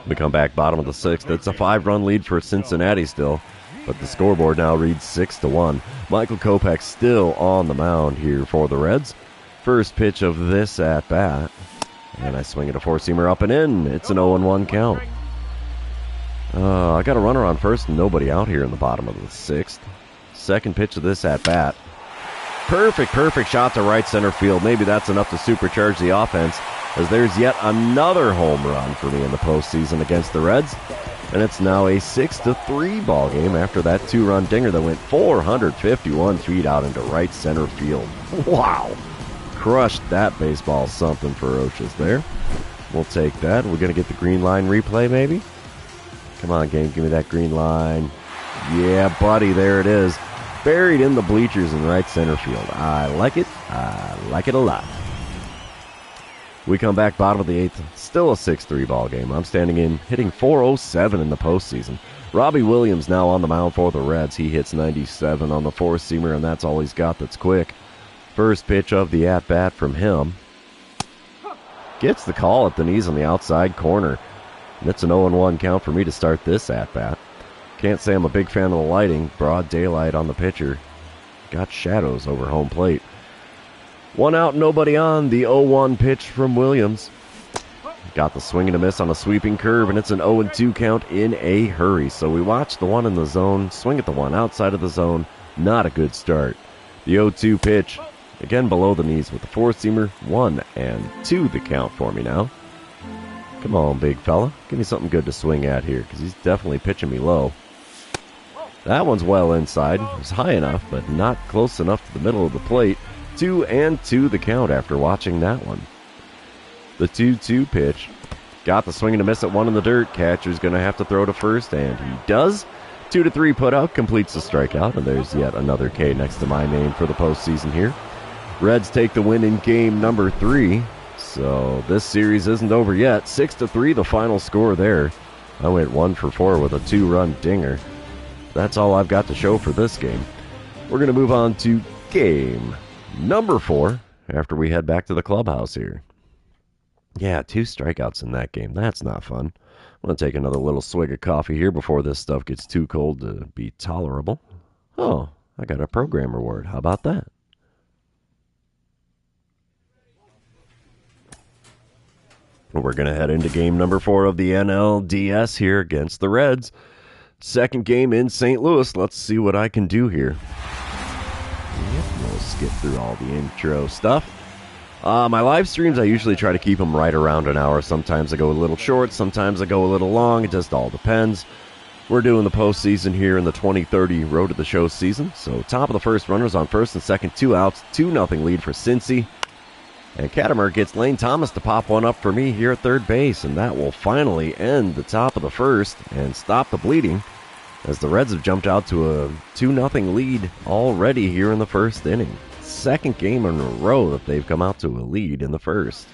S1: We come back bottom of the sixth. It's a 5-run lead for Cincinnati still, but the scoreboard now reads 6-1. Michael Kopech still on the mound here for the Reds. First pitch of this at-bat, and I swing at a four-seamer up and in. It's an 0-1 count. I got a runner on first and nobody out here in the bottom of the sixth. Second pitch of this at-bat. Perfect shot to right center field. Maybe that's enough to supercharge the offense, as there's yet another home run for me in the postseason against the Reds. And it's now a 6-3 ball game after that 2-run dinger that went 451 feet out into right center field. Wow. Crushed that baseball something ferocious there. We'll take that. We're going to get the green line replay maybe. Come on, game. Give me that green line. Yeah, buddy. There it is. Buried in the bleachers in right center field. I like it. I like it a lot. We come back bottom of the eighth. Still a 6-3 ball game. I'm standing in, hitting .407 in the postseason. Robbie Williams now on the mound for the Reds. He hits 97 on the four-seamer, and that's all he's got that's quick. First pitch of the at-bat from him. Gets the call at the knees on the outside corner. And it's an 0-1 count for me to start this at-bat. Can't say I'm a big fan of the lighting. Broad daylight on the pitcher. Got shadows over home plate. 1 out, nobody on. The 0-1 pitch from Williams. Got the swing and a miss on a sweeping curve, and it's an 0-2 count in a hurry. So we watch the one in the zone, swing at the one outside of the zone. Not a good start. The 0-2 pitch, again below the knees with the four-seamer. 1-2 the count for me now. Come on, big fella. Give me something good to swing at here, because he's definitely pitching me low. That one's well inside. It's high enough, but not close enough to the middle of the plate. 2-2 the count after watching that one. The 2-2 pitch. Got the swing and a miss at one in the dirt. Catcher's going to have to throw to first, and he does. 2-3 put out, completes the strikeout, and there's yet another K next to my name for the postseason here. Reds take the win in game number 3. So this series isn't over yet. 6-3 the final score there. I went 1 for 4 with a 2-run dinger. that's all I've got to show for this game. We're going to move on to game number 4 after we head back to the clubhouse here. Yeah, 2 strikeouts in that game. That's not fun. I'm going to take another little swig of coffee here before this stuff gets too cold to be tolerable. Oh, I got a program reward. How about that? We're going to head into game number 4 of the NLDS here against the Reds. Second game in St. Louis. Let's see what I can do here. Yep, we'll skip through all the intro stuff. My live streams, I usually try to keep them right around an hour. Sometimes I go a little short, sometimes I go a little long. It just all depends. We're doing the postseason here in the 2030 Road to the Show season. So top of the first, runners on first and second, 2 outs, 2-0 lead for Cincy. And Katimer gets Lane Thomas to pop one up for me here at third base, and that will finally end the top of the first and stop the bleeding, as the Reds have jumped out to a 2-0 lead already here in the first inning. Second game in a row that they've come out to a lead in the first.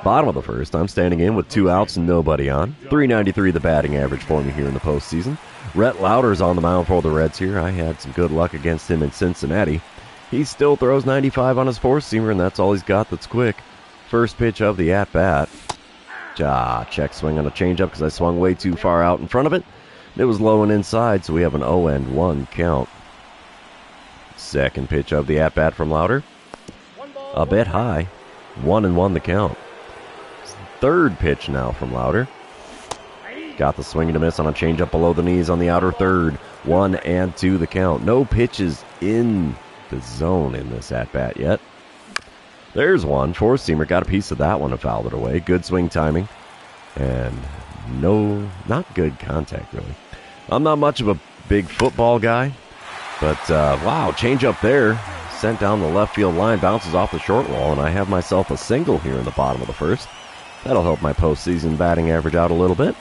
S1: Bottom of the first, I'm standing in with 2 outs and nobody on. .393 the batting average for me here in the postseason. Rhett Lauder's on the mound for the Reds here. I had some good luck against him in Cincinnati. He still throws 95 on his four-seamer, and that's all he's got that's quick. First pitch of the at-bat. Check swing on a changeup because I swung way too far out in front of it. It was low and inside, so we have an 0-1 count. Second pitch of the at-bat from Lauder. A bit high. 1-1 the count. Third pitch now from Lauder. Got the swing and a miss on a changeup below the knees on the outer third. 1-2 the count. No pitches in the zone in this at-bat yet. There's one. Four-seamer got a piece of that one and fouled it away. Good swing timing. And not good contact, really. I'm not much of a big football guy. But, wow, change up there. Sent down the left field line. Bounces off the short wall. And I have myself a single here in the bottom of the first. That'll help my postseason batting average out a little bit.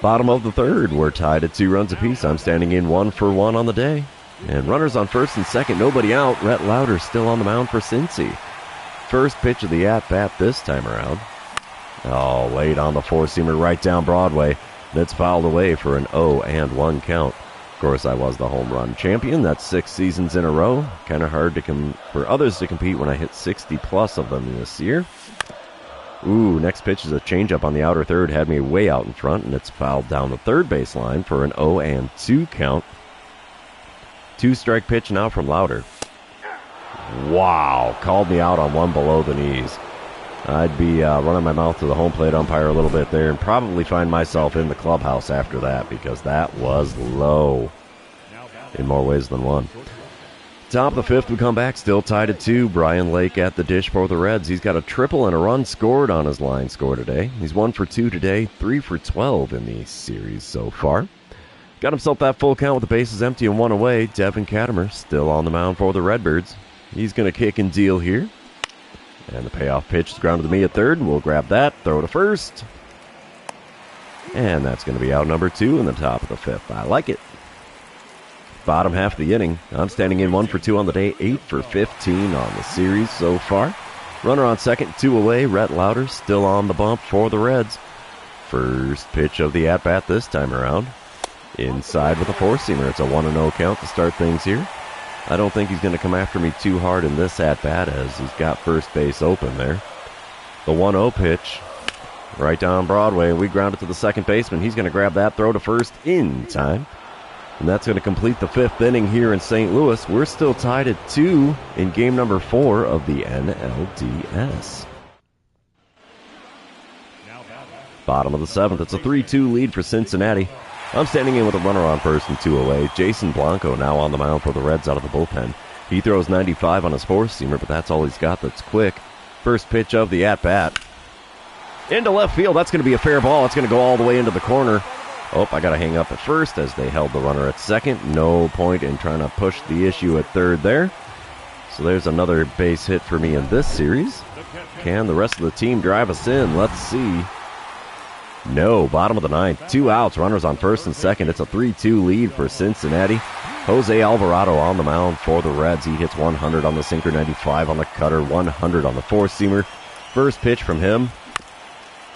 S1: Bottom of the third. We're tied at 2 runs apiece. I'm standing in 1 for 1 on the day. And runners on first and second, nobody out. Rhett Lauder still on the mound for Cincy. First pitch of the at-bat this time around. Oh, late on the four-seamer right down Broadway. That's fouled away for an 0-1 count. Of course, I was the home run champion. That's 6 seasons in a row. Kind of hard for others to compete when I hit 60-plus of them this year. Ooh, next pitch is a changeup on the outer third. Had me way out in front, and it's fouled down the third base line for an 0-2 count. 2-strike pitch now from Lauder. Wow, called me out on one below the knees. I'd be running my mouth to the home plate umpire a little bit there and probably find myself in the clubhouse after that because that was low in more ways than one. Top of the fifth, we come back, still tied at 2. Brian Lake at the dish for the Reds. He's got a triple and a run scored on his line score today. He's 1 for 2 today, 3 for 12 in the series so far. Got himself that full count with the bases empty and 1 away. Devin Katimer still on the mound for the Redbirds. He's going to kick and deal here. And the payoff pitch is grounded to me at third. We'll grab that, throw to first. And that's going to be out number 2 in the top of the fifth. I like it. Bottom half of the inning. I'm standing in 1 for 2 on the day, 8 for 15 on the series so far. Runner on second, 2 away. Rhett Lauder still on the bump for the Reds. First pitch of the at-bat this time around. Inside with a four-seamer. It's a 1-0 count to start things here. I don't think he's going to come after me too hard in this at-bat as he's got first base open there. The 1-0 pitch right down Broadway. We ground it to the second baseman. He's going to grab that, throw to first in time. And that's going to complete the fifth inning here in St. Louis. We're still tied at 2 in game number 4 of the NLDS. Bottom of the seventh. It's a 3-2 lead for Cincinnati. I'm standing in with a runner on first and 2 away. Jason Blanco now on the mound for the Reds out of the bullpen. He throws 95 on his four-seamer, but that's all he's got that's quick. First pitch of the at-bat. Into left field. That's going to be a fair ball. It's going to go all the way into the corner. Oh, I got to hang up at first as they held the runner at second. No point in trying to push the issue at third there. So there's another base hit for me in this series. Can the rest of the team drive us in? Let's see. No, bottom of the ninth. 2 outs, runners on first and second. It's a 3-2 lead for Cincinnati. Jose Alvarado on the mound for the Reds. He hits 100 on the sinker, 95 on the cutter, 100 on the four-seamer. First pitch from him.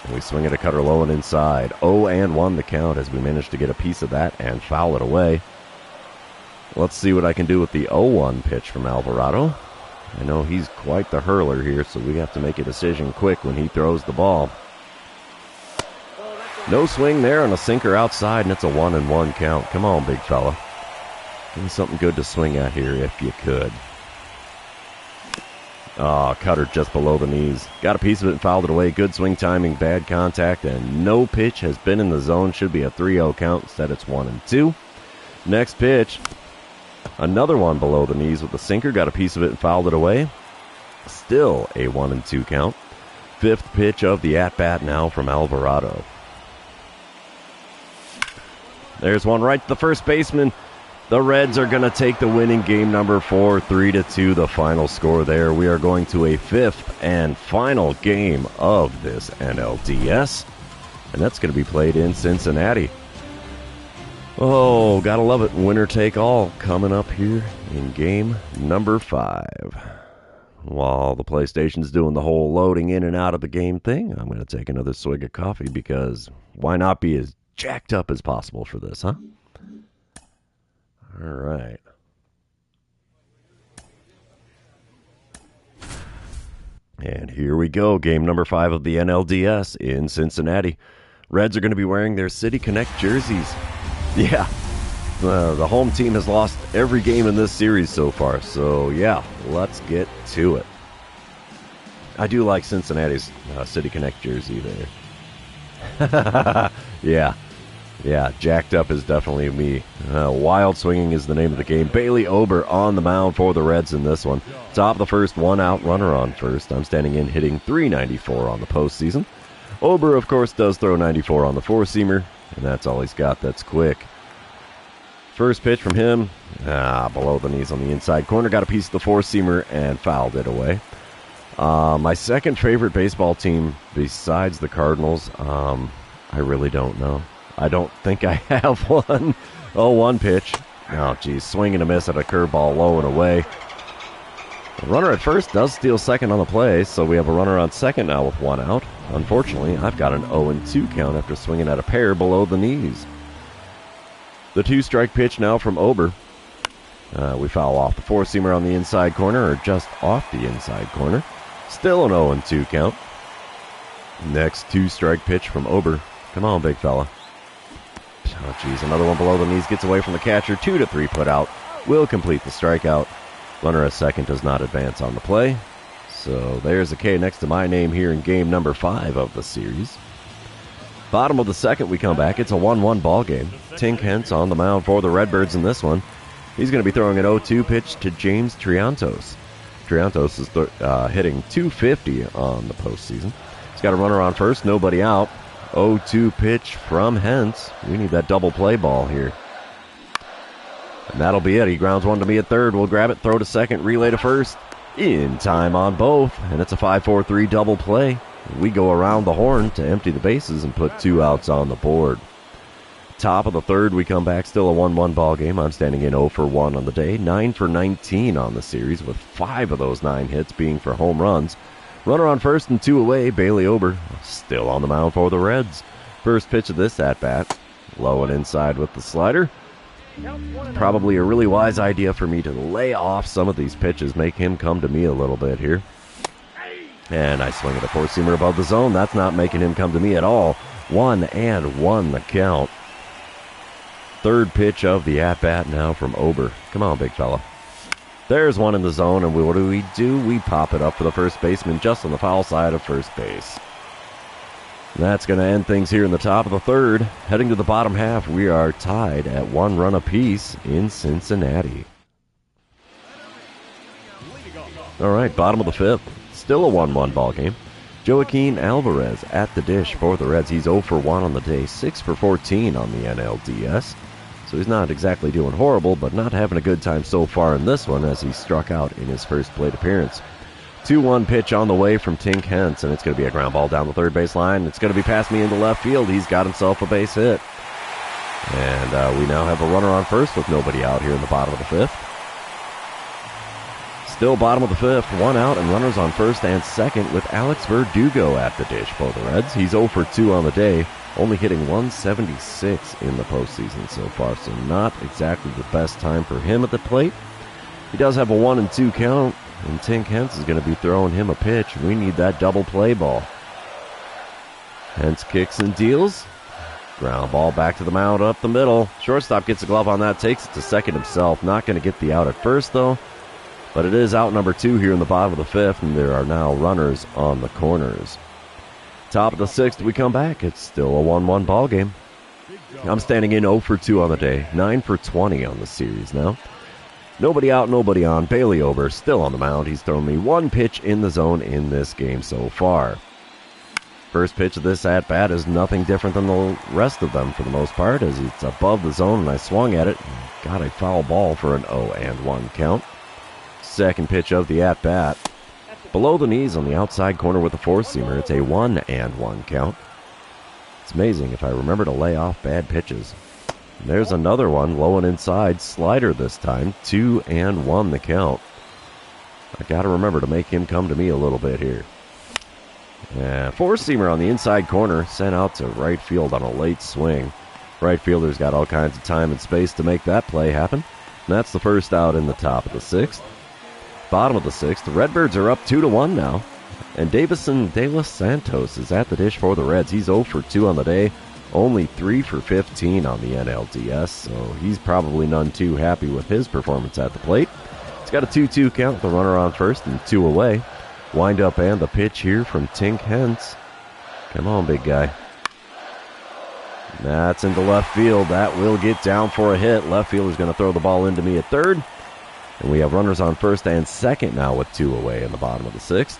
S1: And we swing at a cutter low and inside. 0-1 the count as we manage to get a piece of that and foul it away. Let's see what I can do with the 0-1 pitch from Alvarado. I know he's quite the hurler here, so we have to make a decision quick when he throws the ball. No swing there on a sinker outside, and it's a 1-1 count. Come on, big fella. Give me something good to swing at here if you could. Oh, cutter just below the knees. Got a piece of it and fouled it away. Good swing timing, bad contact, and no pitch has been in the zone. Should be a 3-0 count. Instead, it's 1-2. Next pitch, another one below the knees with the sinker. Got a piece of it and fouled it away. Still a 1-2 count. Fifth pitch of the at-bat now from Alvarado. There's one right to the first baseman. The Reds are going to take the win in game number 4, 3-2, the final score there. We are going to a fifth and final game of this NLDS, and that's going to be played in Cincinnati. Oh, gotta love it. Winner take all coming up here in game number 5. While the PlayStation's doing the whole loading in and out of the game thing, I'm going to take another swig of coffee because why not be as jacked up as possible for this, huh? All right. And here we go. Game number 5 of the NLDS in Cincinnati. Reds are going to be wearing their City Connect jerseys. Yeah. The home team has lost every game in this series so far. So, yeah, let's get to it. I do like Cincinnati's City Connect jersey there. Yeah, jacked up is definitely me. Wild swinging is the name of the game. Bailey Ober on the mound for the Reds in this one. Top of the first, 1 out, runner on first. I'm standing in hitting .394 on the postseason. Ober, of course, does throw 94 on the four-seamer, and that's all he's got that's quick. First pitch from him, below the knees on the inside corner. Got a piece of the four-seamer and fouled it away. My second favorite baseball team besides the Cardinals, I really don't know. I don't think I have one. 0-1 pitch. Oh, geez. Swing and a miss at a curveball low and away. The runner at first does steal second on the play, so we have a runner on second now with 1 out. Unfortunately, I've got an 0-2 count after swinging at a pair below the knees. The 2-strike pitch now from Ober. We foul off the four-seamer on the inside corner, or just off the inside corner. Still an 0-2 count. Next 2-strike pitch from Ober. Come on, big fella. Oh, geez, another one below the knees, gets away from the catcher. 2-3 put out, will complete the strikeout. Runner at second does not advance on the play. So there's a K next to my name here in game number 5 of the series. Bottom of the second, we come back. It's a 1-1 ball game. Tink Hence on the mound for the Redbirds in this one. He's going to be throwing an 0-2 pitch to James Triantos. Triantos is hitting .250 on the postseason. He's got a runner on first, nobody out. 0-2 pitch from Hence. We need that double play ball here. And that'll be it. He grounds one to me at third. We'll grab it, throw to second, relay to first. In time on both. And it's a 5-4-3 double play. We go around the horn to empty the bases and put 2 outs on the board. Top of the third, we come back. Still a 1-1 ball game. I'm standing in 0-1 on the day. 9-19 on the series, with 5 of those 9 hits being for home runs. Runner on first and 2 away. Bailey Ober still on the mound for the Reds. First pitch of this at-bat. Low and inside with the slider. Probably a really wise idea for me to lay off some of these pitches, make him come to me a little bit here. And I swing at a four-seamer above the zone. That's not making him come to me at all. 1-1 the count. Third pitch of the at-bat now from Ober. Come on, big fella. There's one in the zone, and what do? We pop it up for the first baseman just on the foul side of first base. That's going to end things here in the top of the third. Heading to the bottom half, we are tied at 1 run apiece in Cincinnati. All right, bottom of the fifth. Still a 1-1 ball game. Joaquin Alvarez at the dish for the Reds. He's 0-1 on the day, 6-14 on the NLDS. So he's not exactly doing horrible, but not having a good time so far in this one as he struck out in his first plate appearance. 2-1 pitch on the way from Tink Hence, and it's going to be a ground ball down the third base line. It's going to be past me into left field. He's got himself a base hit. And we now have a runner on first with nobody out here in the bottom of the fifth. Still bottom of the fifth, one out and runners on first and second with Alex Verdugo at the dish for the Reds. He's 0 for 2 on the day, only hitting 176 in the postseason so far, so not exactly the best time for him at the plate. He does have a 1-2 count, and Tink Hence is going to be throwing him a pitch. We need that double play ball. Hence kicks and deals. Ground ball back to the mound up the middle. Shortstop gets a glove on that, takes it to second himself. Not going to get the out at first, though. But it is out number 2 here in the bottom of the fifth, and there are now runners on the corners. Top of the sixth, we come back. It's still a 1-1 ball game. I'm standing in 0 for 2 on the day, 9 for 20 on the series now. Nobody out, nobody on. Bailey Ober still on the mound. He's thrown me one pitch in the zone in this game so far. First pitch of this at-bat is nothing different than the rest of them for the most part, as it's above the zone, and I swung at it and got a foul ball for an 0-1 count. Second pitch of the at-bat. Below the knees on the outside corner with a four-seamer. It's a 1-1 count. It's amazing if I remember to lay off bad pitches. There's another one, low and inside, slider this time, 2-1 the count. I got to remember to make him come to me a little bit here. Yeah, four-seamer on the inside corner, sent out to right field on a late swing. Right fielder's got all kinds of time and space to make that play happen. And that's the first out in the top of the sixth. Bottom of the sixth, the Redbirds are up 2-1 now. And Davison De Los Santos is at the dish for the Reds. He's 0 for 2 on the day, only 3 for 15 on the NLDS, so he's probably none too happy with his performance at the plate. It's got a 2-2 count with the runner on first and 2 away. Wind up and the pitch here from Tink Hence. Come on, big guy. That's into left field. That will get down for a hit. Left fielder's going to throw the ball into me at third. And we have runners on first and second now with 2 away in the bottom of the sixth.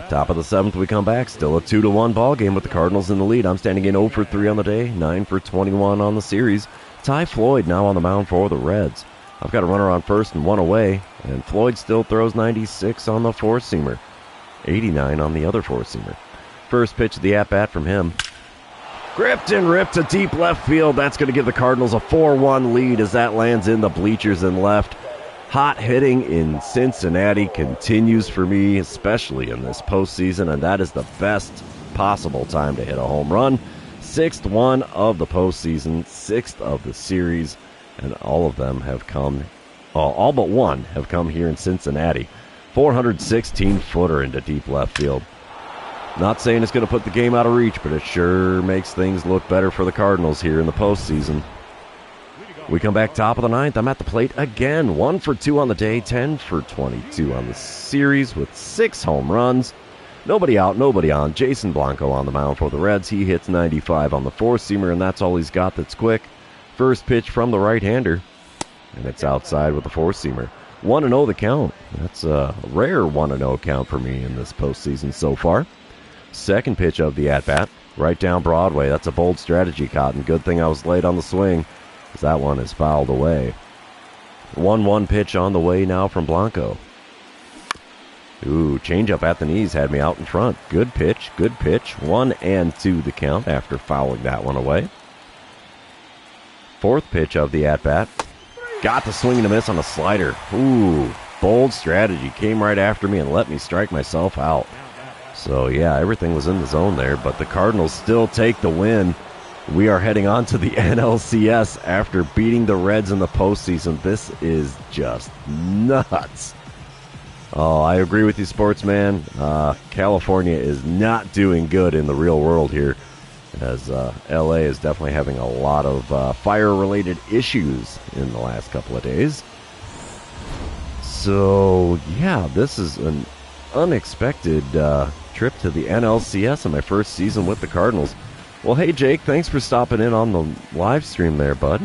S1: Top of the seventh, we come back. Still a 2-1 ball game with the Cardinals in the lead. I'm standing in 0 for 3 on the day, 9 for 21 on the series. Ty Floyd now on the mound for the Reds. I've got a runner on first and 1 away, and Floyd still throws 96 on the four-seamer, 89 on the other four-seamer. First pitch of the at-bat from him. Gripped and ripped to deep left field. That's going to give the Cardinals a 4-1 lead as that lands in the bleachers and left. Hot hitting in Cincinnati continues for me, especially in this postseason, and that is the best possible time to hit a home run. 6th one of the postseason, 6th of the series, and all of them have come, all but one have come here in Cincinnati. 416-footer into deep left field. Not saying it's going to put the game out of reach, but it sure makes things look better for the Cardinals here in the postseason. We come back top of the ninth. I'm at the plate again. 1 for 2 on the day, 10 for 22 on the series with 6 home runs. Nobody out, nobody on. Jason Blanco on the mound for the Reds. He hits 95 on the four-seamer, and that's all he's got that's quick. First pitch from the right-hander, and it's outside with the four-seamer. 1-0 the count. That's a rare 1-0 count for me in this postseason so far. Second pitch of the at-bat, right down Broadway. That's a bold strategy, Cotton. Good thing I was late on the swing, because that one is fouled away. 1-1 pitch on the way now from Blanco. Ooh, changeup at the knees had me out in front. Good pitch, good pitch. 1-2 the count after fouling that one away. Fourth pitch of the at-bat. Got the swing and a miss on a slider. Ooh, bold strategy. Came right after me and let me strike myself out. So, yeah, everything was in the zone there, but the Cardinals still take the win. We are heading on to the NLCS after beating the Reds in the postseason. This is just nuts. Oh, I agree with you, sportsman. California is not doing good in the real world here, as LA is definitely having a lot of fire-related issues in the last couple of days. So, yeah, this is an unexpected trip to the NLCS in my first season with the Cardinals. Well, hey, Jake, thanks for stopping in on the live stream there, bud.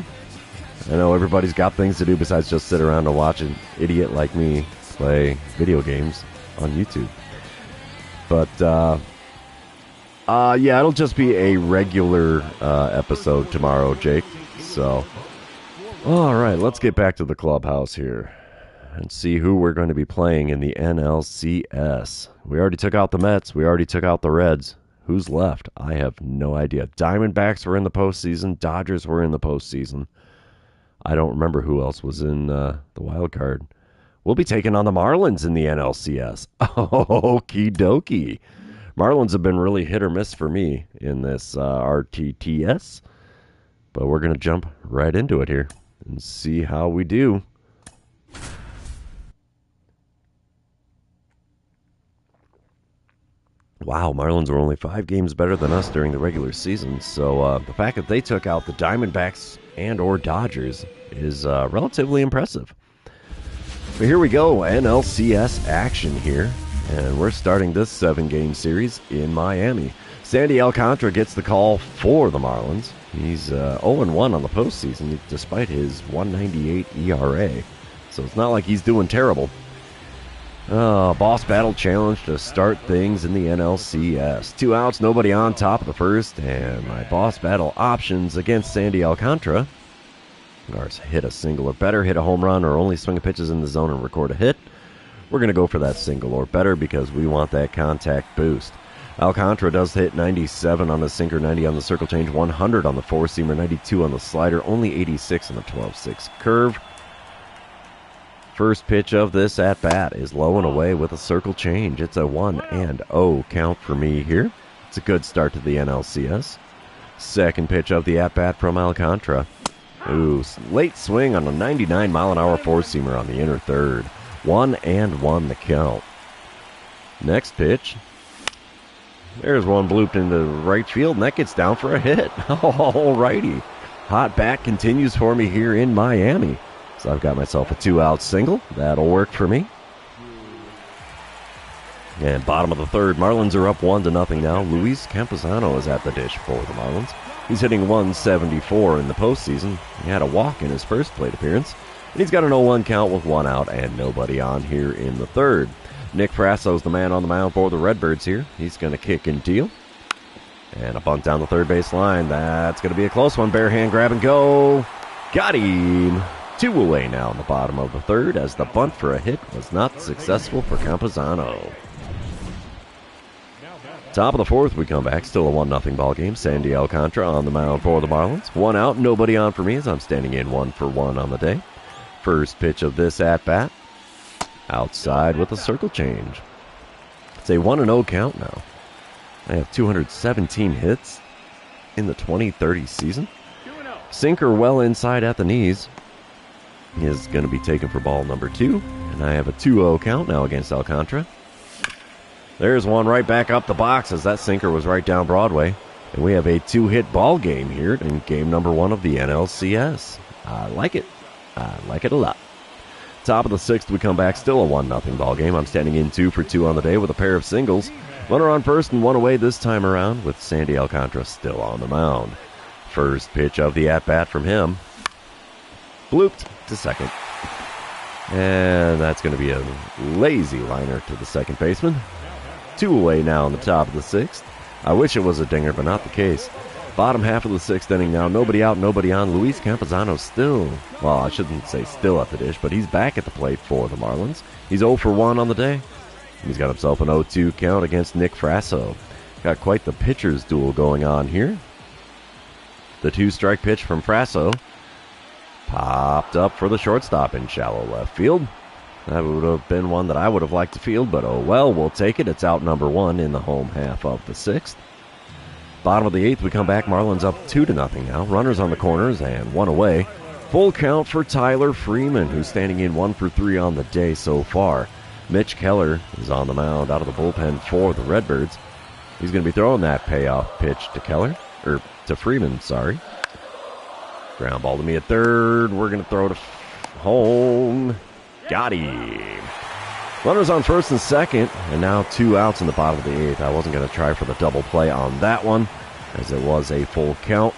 S1: I know everybody's got things to do besides just sit around and watch an idiot like me play video games on YouTube. But, yeah, it'll just be a regular episode tomorrow, Jake. So, all right, let's get back to the clubhouse here and see who we're going to be playing in the NLCS. We already took out the Mets. We already took out the Reds. Who's left? I have no idea. Diamondbacks were in the postseason. Dodgers were in the postseason. I don't remember who else was in the wild card. we'll be taking on the Marlins in the NLCS. Okie dokie. Marlins have been really hit or miss for me in this RTTS. But we're going to jump right into it here and see how we do. Wow, Marlins were only 5 games better than us during the regular season, so the fact that they took out the Diamondbacks and or Dodgers is relatively impressive. But here we go, NLCS action here, and we're starting this 7-game series in Miami. Sandy Alcantara gets the call for the Marlins. He's 0-1 on the postseason, despite his 1.98 ERA, so it's not like he's doing terrible. Boss battle challenge to start things in the NLCS. 2 outs, nobody on, top of the first, and my boss battle options against Sandy Alcantara are hit a single or better, hit a home run, or only swing pitches in the zone and record a hit. We're going to go for that single or better because we want that contact boost. Alcantara does hit 97 on the sinker, 90 on the circle change, 100 on the four-seamer, 92 on the slider, only 86 on the 12-6 curve. First pitch of this at-bat is low and away with a circle change. It's a 1-0 count for me here. It's a good start to the NLCS. Second pitch of the at-bat from Alcantara. Ooh, late swing on a 99-mile-an-hour four-seamer on the inner third. 1-1 the count. Next pitch. There's one blooped into right field, and that gets down for a hit. Alrighty. Hot bat continues for me here in Miami. So I've got myself a 2-out single. That'll work for me. And bottom of the third, Marlins are up 1-0 now. Luis Campusano is at the dish for the Marlins. He's hitting 174 in the postseason. He had a walk in his first plate appearance. And he's got an 0-1 count with 1 out and nobody on here in the third. Nick Frasso's the man on the mound for the Redbirds here. He's going to kick and deal. And a bunt down the third base line. That's going to be a close one. Bare hand grab and go. Got him. 2 away now in the bottom of the third as the bunt for a hit was not successful for Campusano. Top of the fourth, we come back. Still a 1-0 ball game. Sandy Alcantara on the mound for the Marlins. 1 out, nobody on for me as I'm standing in 1-for-1 on the day. First pitch of this at-bat. Outside with a circle change. It's a 1-0 count now. I have 217 hits in the 2030 season. Sinker well inside at the knees. He is going to be taken for ball number 2. And I have a 2-0 count now against Alcantara. There's one right back up the box as that sinker was right down Broadway. And we have a 2-hit ball game here in game number 1 of the NLCS. I like it. I like it a lot. Top of the 6th, we come back. Still a 1-0 ball game. I'm standing in 2-for-2 on the day with a pair of singles. Runner on first and 1 away this time around with Sandy Alcantara still on the mound. First pitch of the at-bat from him. Blooped to second. And that's going to be a lazy liner to the second baseman. 2 away now in the top of the 6th. I wish it was a dinger, but not the case. Bottom half of the 6th inning now. Nobody out, nobody on. Luis Campusano still, well, I shouldn't say still at the dish, but he's back at the plate for the Marlins. He's 0-for-1 on the day. He's got himself an 0-2 count against Nick Frasso. Got quite the pitcher's duel going on here. The 2-strike pitch from Frasso popped up for the shortstop in shallow left field. That would have been one that I would have liked to field, but oh well, we'll take it. It's out number 1 in the home half of the 6th. Bottom of the 8th, we come back. Marlins up 2-0 now. Runners on the corners and 1 away. Full count for Tyler Freeman, who's standing in 1-for-3 on the day so far. Mitch Keller is on the mound out of the bullpen for the Redbirds. He's going to be throwing that payoff pitch to Freeman, sorry. Ground ball to me at third. We're going to throw to home. Got him. Runners on first and second, and now 2 outs in the bottom of the 8th. I wasn't going to try for the double play on that one, as it was a full count,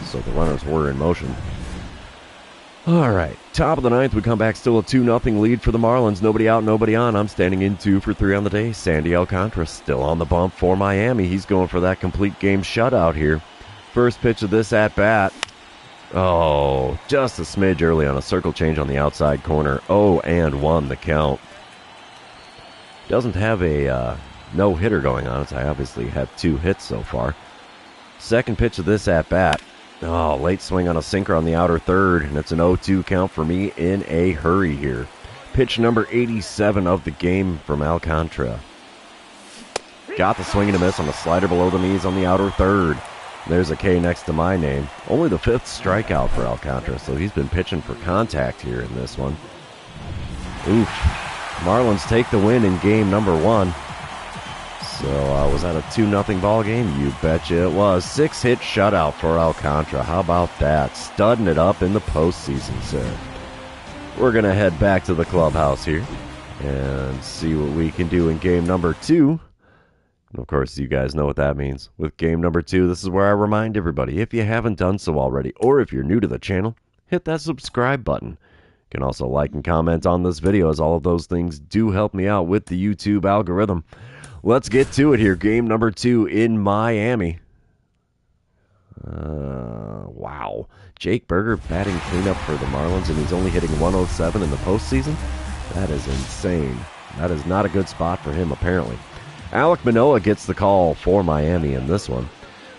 S1: so the runners were in motion. All right, top of the 9th, we come back. Still a 2-0 lead for the Marlins. Nobody out, nobody on. I'm standing in 2-for-3 on the day. Sandy Alcantara still on the bump for Miami. He's going for that complete game shutout here. First pitch of this at-bat. Oh, just a smidge early on a circle change on the outside corner. 0-1 the count. Doesn't have a no-hitter going on, so I obviously have 2 hits so far. Second pitch of this at-bat. Late swing on a sinker on the outer third, and it's an 0-2 count for me in a hurry here. Pitch number 87 of the game from Alcantara. Got the swing and a miss on a slider below the knees on the outer third. There's a K next to my name. Only the 5th strikeout for Alcantara, so he's been pitching for contact here in this one. Oof. Marlins take the win in game number 1. So was that a 2-0 ball game? You betcha it was. 6-hit shutout for Alcantara. How about that? Studding it up in the postseason, sir. We're going to head back to the clubhouse here and see what we can do in game number 2. And of course, you guys know what that means. With game number 2, this is where I remind everybody, if you haven't done so already, or if you're new to the channel, hit that subscribe button. You can also like and comment on this video, as all of those things do help me out with the YouTube algorithm. Let's get to it here. Game number 2 in Miami. Wow. Jake Berger batting cleanup for the Marlins, and he's only hitting 107 in the postseason? That is insane. That is not a good spot for him, apparently. Alek Manoah gets the call for Miami in this one.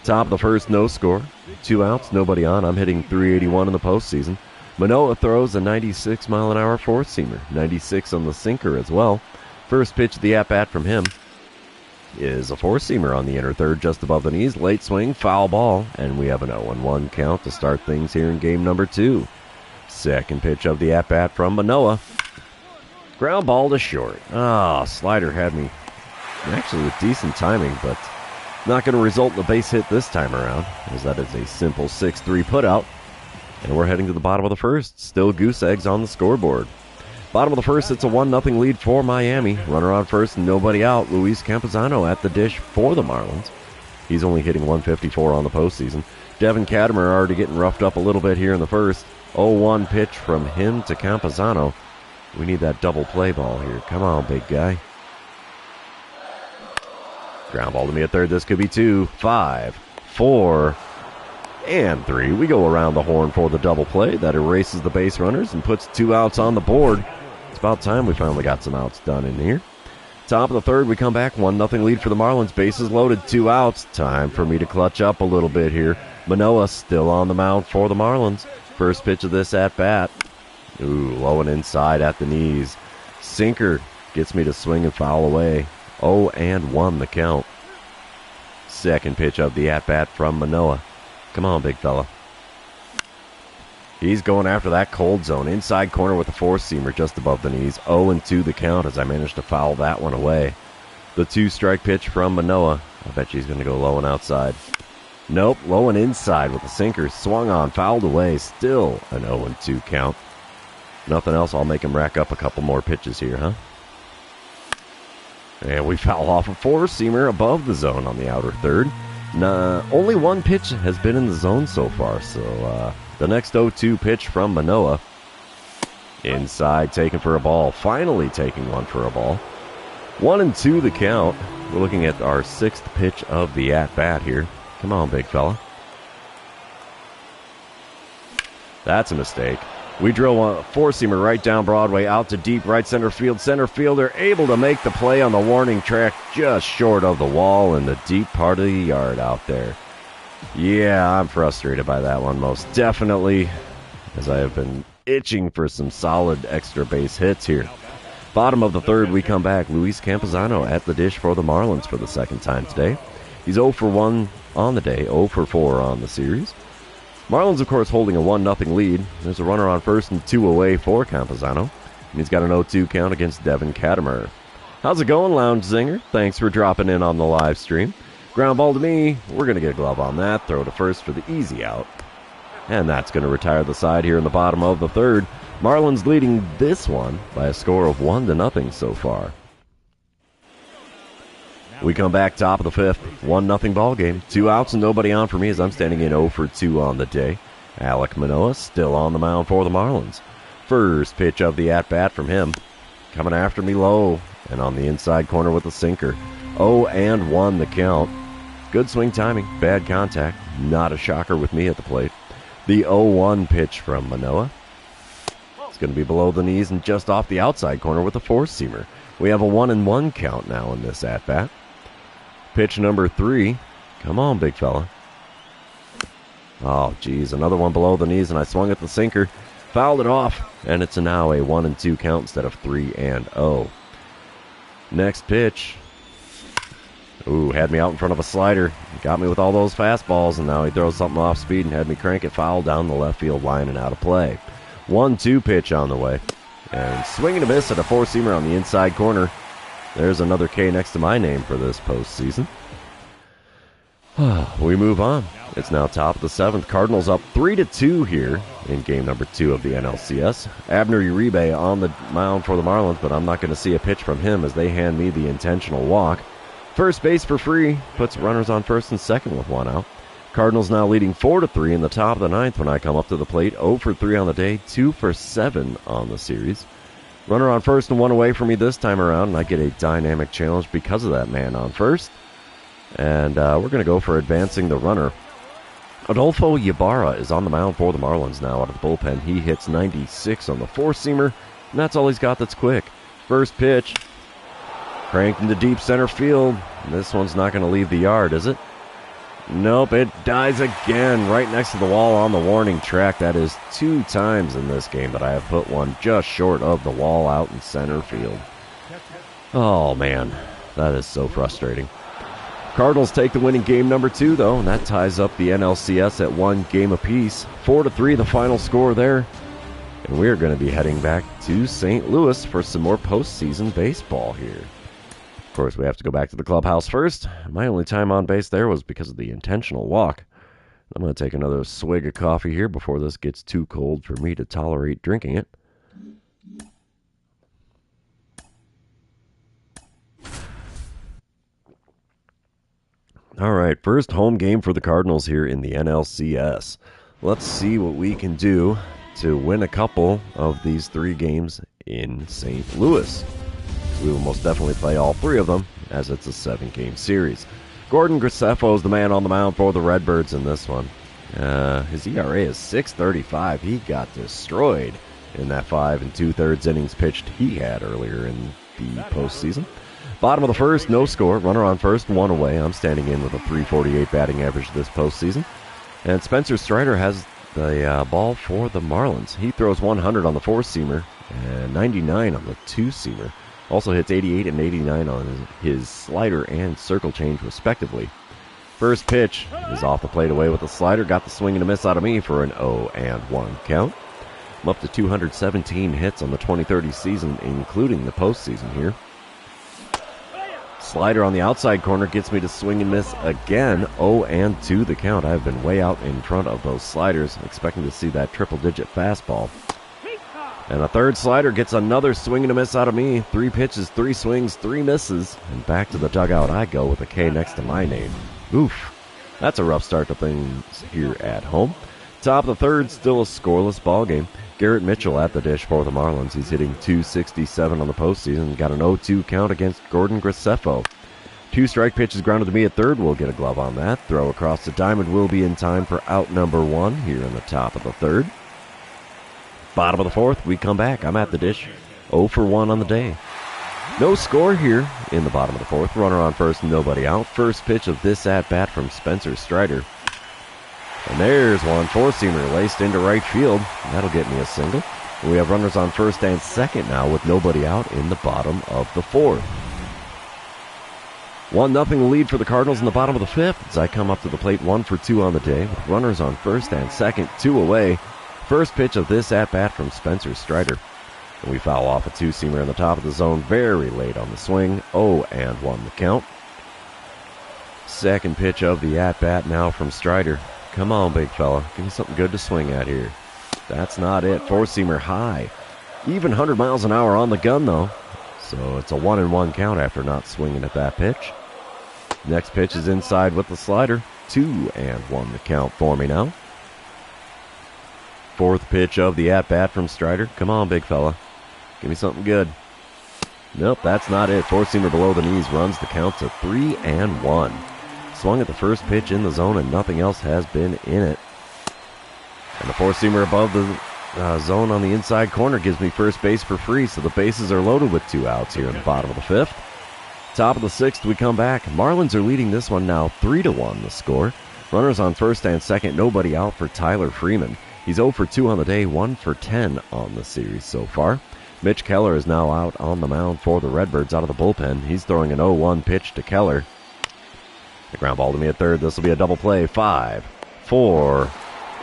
S1: Top of the first, no score. 2 outs, nobody on. I'm hitting .381 in the postseason. Manoah throws a 96-mile-an-hour four-seamer. 96 on the sinker as well. First pitch of the at-bat from him is a four-seamer on the inner third, just above the knees. Late swing, foul ball, and we have an 0-1 count to start things here in game number 2. Second pitch of the at-bat from Manoah. Ground ball to short. Slider had me actually with decent timing, but not going to result in a base hit this time around, as that is a simple 6-3 putout. And we're heading to the bottom of the first. Still goose eggs on the scoreboard. Bottom of the first, it's a 1-0 lead for Miami. Runner on first, nobody out. Luis Campusano at the dish for the Marlins. He's only hitting 154 on the postseason. Devin Katimer already getting roughed up a little bit here in the first. 0-1 pitch from him to Campusano. We need that double play ball here. Come on, big guy. Ground ball to me at third. This could be 2, 5, 4, and 3. We go around the horn for the double play. That erases the base runners and puts 2 outs on the board. It's about time we finally got some outs done in here. Top of the third, we come back. 1-0 lead for the Marlins. Bases loaded, 2 outs. Time for me to clutch up a little bit here. Manoah still on the mound for the Marlins. First pitch of this at-bat. Low and inside at the knees. Sinker gets me to swing and foul away. 0-1 the count. Second pitch of the at-bat from Manoah. Come on, big fella. He's going after that cold zone. Inside corner with a four-seamer just above the knees. 0-2 the count as I managed to foul that one away. The 2-strike pitch from Manoah. I bet you he's going to go low and outside. Nope, low and inside with the sinker. Swung on, fouled away. Still an 0-2 count. Nothing else, I'll make him rack up a couple more pitches here, huh? And we foul off a four-seamer above the zone on the outer third. Only one pitch has been in the zone so far, so the next 0-2 pitch from Manoah. Inside, taken for a ball. Finally taking one for a ball. 1-2 the count. We're looking at our 6th pitch of the at-bat here. Come on, big fella. That's a mistake. We drill a four-seamer right down Broadway, out to deep right center field. Center fielder able to make the play on the warning track just short of the wall in the deep part of the yard out there. Yeah, I'm frustrated by that one most definitely, as I have been itching for some solid extra base hits here. Bottom of the third, we come back. Luis Campusano at the dish for the Marlins for the second time today. He's 0 for 1 on the day, 0 for 4 on the series. Marlins, of course, holding a 1-0 lead. There's a runner on first and 2 away for Campusano. And he's got an 0-2 count against Devin Katimer. How's it going, Lounge Zinger? Thanks for dropping in on the live stream. Ground ball to me. We're going to get a glove on that. Throw to first for the easy out. And that's going to retire the side here in the bottom of the third. Marlins leading this one by a score of 1-0 so far. We come back top of the fifth. 1-0 ball game. 2 outs and nobody on for me as I'm standing in 0 for 2 on the day. Alek Manoah still on the mound for the Marlins. First pitch of the at-bat from him. Coming after me low and on the inside corner with a sinker. 0-1 the count. Good swing timing. Bad contact. Not a shocker with me at the plate. The 0-1 pitch from Manoah. It's going to be below the knees and just off the outside corner with a four-seamer. We have a 1-1 count now in this at-bat. Pitch number 3. Come on, big fella. Oh, geez. Another one below the knees, and I swung at the sinker. Fouled it off, and it's now a 1-2 count instead of 3-0. Next pitch. Ooh, had me out in front of a slider. Got me with all those fastballs, and now he throws something off speed and had me crank it foul down the left field line and out of play. 1-2 pitch on the way. And swing and a miss at a four-seamer on the inside corner. There's another K next to my name for this postseason. We move on. It's now top of the 7th. Cardinals up 3-2 here in game number 2 of the NLCS. Abner Uribe on the mound for the Marlins, but I'm not going to see a pitch from him as they hand me the intentional walk. First base for free, puts runners on first and second with 1 out. Cardinals now leading 4-3 in the top of the 9th when I come up to the plate. 0 for 3 on the day, 2 for 7 on the series. Runner on first and 1 away for me this time around, and I get a dynamic challenge because of that man on first. And we're going to go for advancing the runner. Adolfo Ybarra is on the mound for the Marlins now out of the bullpen. He hits 96 on the four-seamer, and that's all he's got that's quick. First pitch. Cranked into deep center field. This one's not going to leave the yard, is it? Nope, it dies again right next to the wall on the warning track. That is 2 times in this game that I have put one just short of the wall out in center field. Oh, man, that is so frustrating. Cardinals take the win in game number 2, though, and that ties up the NLCS at 1 game apiece. 4-3 the final score there. And we're going to be heading back to St. Louis for some more postseason baseball here. Of course, we have to go back to the clubhouse first. My only time on base there was because of the intentional walk. I'm going to take another swig of coffee here before this gets too cold for me to tolerate drinking it. All right, first home game for the Cardinals here in the NLCS. Let's see what we can do to win a couple of these 3 games in St. Louis. We will most definitely play all 3 of them, as it's a 7-game series. Gordon Graceffo is the man on the mound for the Redbirds in this one. His ERA is 6.35. He got destroyed in that 5 2/3 innings pitched he had earlier in the postseason. Bottom of the first, no score. Runner on first, 1 away. I'm standing in with a .348 batting average this postseason. And Spencer Strider has the ball for the Marlins. He throws 100 on the four-seamer and 99 on the two-seamer. Also hits 88 and 89 on his slider and circle change, respectively. First pitch is off the plate away with a slider. Got the swing and a miss out of me for an 0-1 count. I'm up to 217 hits on the 2030 season, including the postseason here. Slider on the outside corner gets me to swing and miss again. 0-2 the count. I've been way out in front of those sliders, expecting to see that triple-digit fastball. And a third slider gets another swing and a miss out of me. 3 pitches, 3 swings, 3 misses. And back to the dugout I go with a K next to my name. Oof. That's a rough start to things here at home. Top of the 3rd, still a scoreless ball game. Garrett Mitchell at the dish for the Marlins. He's hitting .267 on the postseason. Got an 0-2 count against Gordon Graceffo. 2 strike pitches grounded to me at 3rd. We'll get a glove on that. Throw across the diamond will be in time for out number 1 here in the top of the 3rd. Bottom of the 4th, we come back. I'm at the dish. 0 for 1 on the day. No score here in the bottom of the 4th. Runner on first, nobody out. First pitch of this at-bat from Spencer Strider. And there's one four-seamer laced into right field. That'll get me a single. And we have runners on first and second now with nobody out in the bottom of the 4th. 1-0 lead for the Cardinals in the bottom of the 5th as I come up to the plate 1 for 2 on the day with runners on first and second, 2 away. First pitch of this at-bat from Spencer Strider. And we foul off a 2-seamer in the top of the zone very late on the swing. 0-1 the count. Second pitch of the at-bat now from Strider. Come on, big fella. Give me something good to swing at here. That's not it. Four-seamer high. Even 100 miles an hour on the gun, though. So it's a 1-1 count after not swinging at that pitch. Next pitch is inside with the slider. 2-1 the count for me now. Fourth pitch of the at-bat from Strider. Come on, big fella. Give me something good. Nope, that's not it. Four-seamer below the knees runs the count to 3-1. Swung at the first pitch in the zone and nothing else has been in it. And the four-seamer above the zone on the inside corner gives me first base for free, so the bases are loaded with 2 outs here in the bottom of the 5th. Top of the 6th, we come back. Marlins are leading this one now 3-1 the score. Runners on first and second, nobody out for Tyler Freeman. He's 0 for 2 on the day, 1 for 10 on the series so far. Mitch Keller is now out on the mound for the Redbirds out of the bullpen. He's throwing an 0-1 pitch to Keller. The ground ball to me at third. This will be a double play. 5, 4,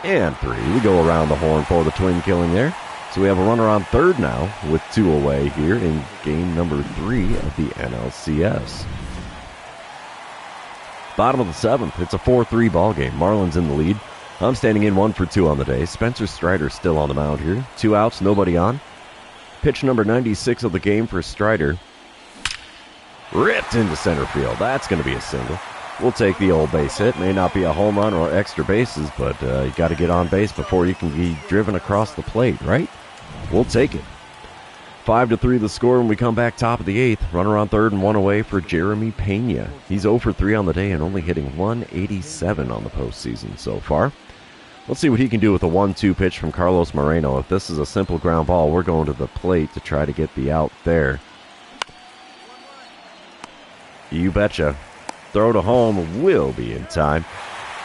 S1: and 3. We go around the horn for the twin killing there. So we have a runner on third now with 2 away here in game number 3 of the NLCS. Bottom of the 7th. It's a 4-3 ball game. Marlins in the lead. I'm standing in 1 for 2 on the day. Spencer Strider still on the mound here. 2 outs, nobody on. Pitch number 96 of the game for Strider. Ripped into center field. That's going to be a single. We'll take the old base hit. May not be a home run or extra bases, but you got to get on base before you can be driven across the plate, right? We'll take it. 5-3 the score when we come back top of the 8th. Runner on third and 1 away for Jeremy Pena. He's 0 for 3 on the day and only hitting 187 on the postseason so far. Let's see what he can do with a 1-2 pitch from Carlos Moreno. If this is a simple ground ball, we're going to the plate to try to get the out there. You betcha. Throw to home will be in time.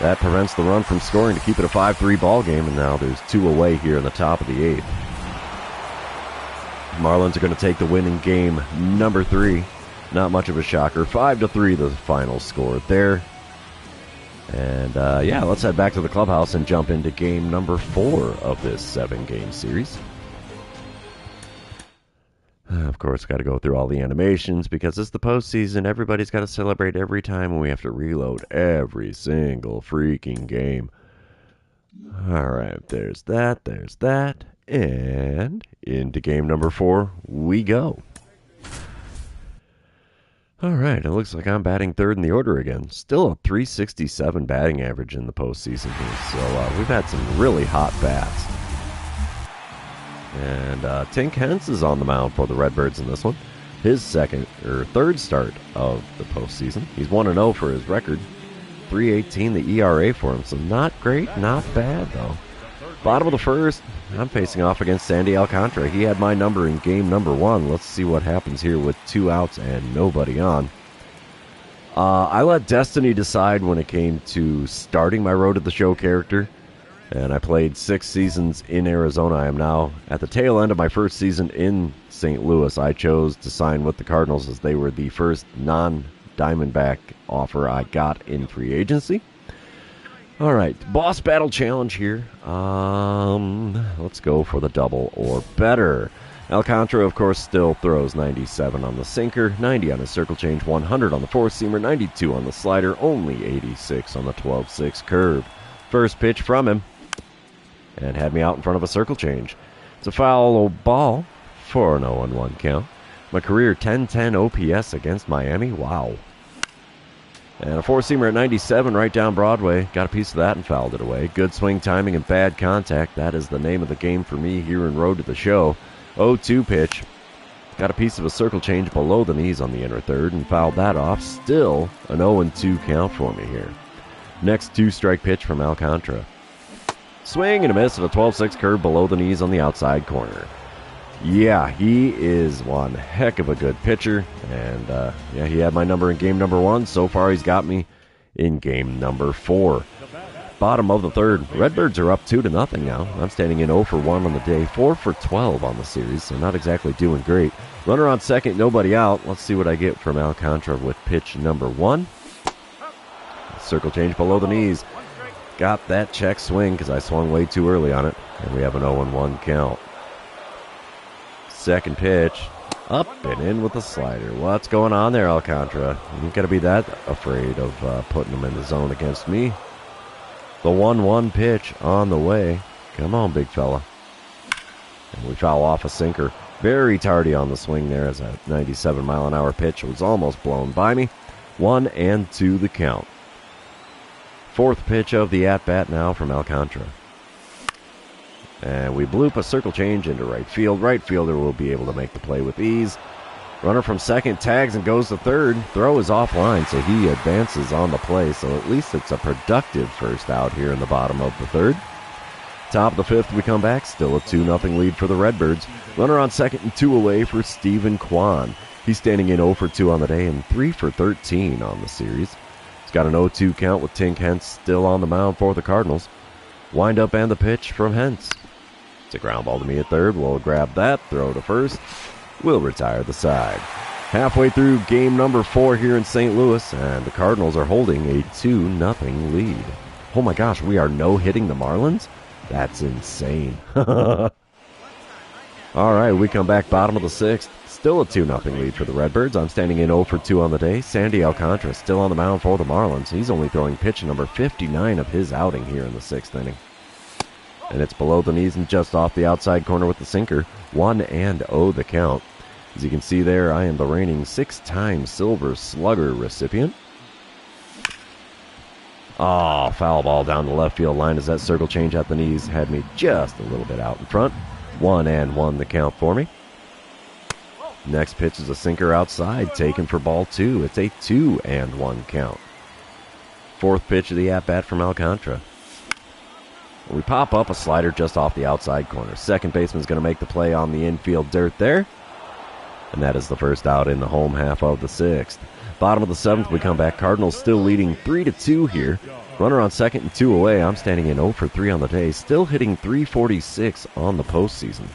S1: That prevents the run from scoring to keep it a 5-3 ball game, and now there's 2 away here in the top of the 8th. Marlins are going to take the win in game number 3. Not much of a shocker. 5-3 the final score there. And, let's head back to the clubhouse and jump into game number 4 of this 7-game series. Of course, got to go through all the animations because it's the postseason. Everybody's got to celebrate every time, and we have to reload every single freaking game. All right, there's that, and into game number 4 we go. All right, it looks like I'm batting third in the order again. Still a .367 batting average in the postseason here, so we've had some really hot bats. And Tink Hence is on the mound for the Redbirds in this one. His third start of the postseason. He's 1-0 for his record. .318 the ERA for him, so not great, not bad though. Bottom of the first, I'm facing off against Sandy Alcantara. He had my number in game number 1. Let's see what happens here with 2 outs and nobody on. I let destiny decide when it came to starting my Road to the Show character, and I played 6 seasons in Arizona. I am now at the tail end of my first season in St. Louis. I chose to sign with the Cardinals as they were the first non-Diamondback offer I got in free agency. All right, boss battle challenge here. Let's go for the double or better. Alcantara, of course, still throws 97 on the sinker, 90 on his circle change, 100 on the four-seamer, 92 on the slider, only 86 on the 12-6 curve. First pitch from him, and had me out in front of a circle change. It's a foul ball for an 0-1 count. My career 10-10 OPS against Miami. Wow. And a four-seamer at 97 right down Broadway. Got a piece of that and fouled it away. Good swing timing and bad contact. That is the name of the game for me here in Road to the Show. 0-2 pitch. Got a piece of a circle change below the knees on the inner third and fouled that off. Still an 0-2 count for me here. Next 2-strike pitch from Alcantara. Swing and a miss at a 12-6 curve below the knees on the outside corner. Yeah, he is one heck of a good pitcher. And, he had my number in game number 1. So far, he's got me in game number 4. Bottom of the third. Redbirds are up 2-0 now. I'm standing in 0 for 1 on the day, 4 for 12 on the series, so not exactly doing great. Runner on second, nobody out. Let's see what I get from Alcantara with pitch number 1. Circle change below the knees. Got that check swing because I swung way too early on it. And we have an 0-1 count. Second pitch. Up and in with the slider. What's going on there, Alcantara? You ain't got to be that afraid of putting him in the zone against me. The 1-1 pitch on the way. Come on, big fella. And we foul off a sinker. Very tardy on the swing there as a 97-mile-an-hour pitch was almost blown by me. 1-2 the count. Fourth pitch of the at-bat now from Alcantara. And we bloop a circle change into right field. Right fielder will be able to make the play with ease. Runner from second tags and goes to third. Throw is offline, so he advances on the play. So at least it's a productive first out here in the bottom of the third. Top of the fifth, we come back. Still a 2-0 lead for the Redbirds. Runner on second and 2 away for Stephen Kwan. He's standing in 0 for 2 on the day and 3 for 13 on the series. He's got an 0-2 count with Tink Hence still on the mound for the Cardinals. Wind up and the pitch from Hentz. It's a ground ball to me at third. We'll grab that, throw to first. We'll retire the side. Halfway through game number 4 here in St. Louis, and the Cardinals are holding a 2-0 lead. Oh my gosh, we are no-hitting the Marlins? That's insane. All right, we come back bottom of the 6th. Still a 2-0 lead for the Redbirds. I'm standing in 0 for 2 on the day. Sandy Alcantara still on the mound for the Marlins. He's only throwing pitch number 59 of his outing here in the 6th inning. And it's below the knees and just off the outside corner with the sinker. 1-0 the count. As you can see there, I am the reigning 6-time Silver Slugger recipient. Oh, foul ball down the left field line as that circle change at the knees had me just a little bit out in front. 1-1 the count for me. Next pitch is a sinker outside, taken for ball 2. It's a 2-1 count. Fourth pitch of the at-bat from Alcantara. We pop up a slider just off the outside corner. Second baseman's going to make the play on the infield dirt there. And that is the first out in the home half of the 6th. Bottom of the 7th, we come back. Cardinals still leading 3-2 here. Runner on second and 2 away. I'm standing in 0 for 3 on the day. Still hitting .346 on the postseason.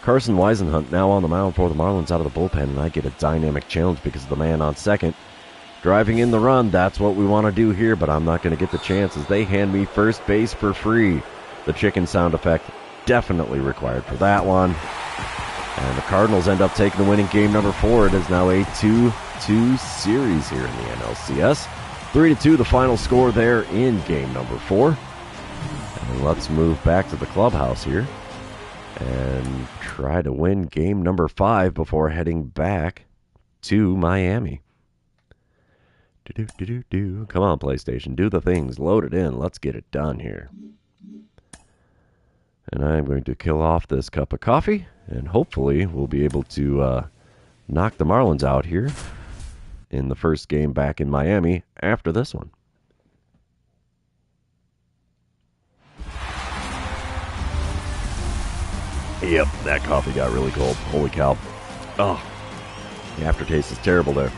S1: Carson Weisenhunt now on the mound for the Marlins out of the bullpen, and I get a dynamic challenge because of the man on second. Driving in the run, that's what we want to do here, but I'm not going to get the chance as they hand me first base for free. The chicken sound effect definitely required for that one. And the Cardinals end up taking the win in game number 4. It is now a 2-2 series here in the NLCS. 3-2 the final score there in game number 4. And let's move back to the clubhouse here and try to win game number 5 before heading back to Miami. Come on, PlayStation. Do the things. Load it in. Let's get it done here. And I'm going to kill off this cup of coffee, and hopefully we'll be able to knock the Marlins out here in the first game back in Miami after this one. Yep, that coffee got really cold. Holy cow. Oh, the aftertaste is terrible there.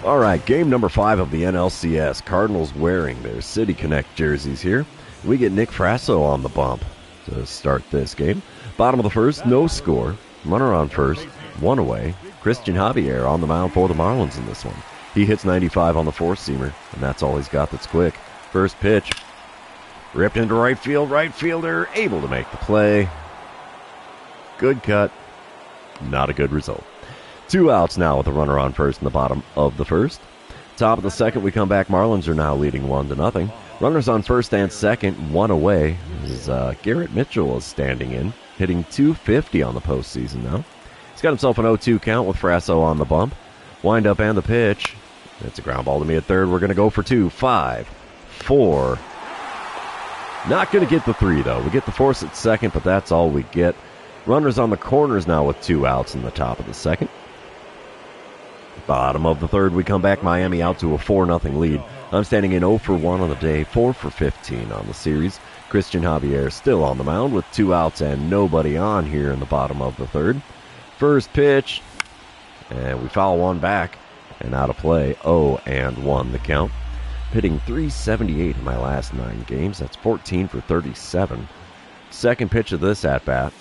S1: All right, game number 5 of the NLCS. Cardinals wearing their City Connect jerseys here. We get Nick Frasso on the bump to start this game. Bottom of the 1st, no score. Runner on first, 1 away. Christian Javier on the mound for the Marlins in this one. He hits 95 on the 4-seamer, and that's all he's got that's quick. First pitch, ripped into right field. Right fielder able to make the play. Good cut. Not a good result. 2 outs now with a runner on first in the bottom of the 1st. Top of the 2nd, we come back. Marlins are now leading 1-0. Runners on first and second, 1 away. As Garrett Mitchell is standing in, hitting .250 on the postseason now. He's got himself an 0-2 count with Frasso on the bump. Wind up and the pitch. It's a ground ball to me at third. We're going to go for 2, 5, 4. Not going to get the 3, though. We get the force at second, but that's all we get. Runners on the corners now with 2 outs in the top of the 2nd. Bottom of the 3rd, we come back. Miami out to a 4-0 lead. I'm standing in 0 for 1 on the day, 4 for 15 on the series. Christian Javier still on the mound with 2 outs and nobody on here in the bottom of the 3rd. First pitch, and we foul one back and out of play. 0-1 the count. Hitting .378 in my last 9 games. That's 14 for 37. Second pitch of this at-bat,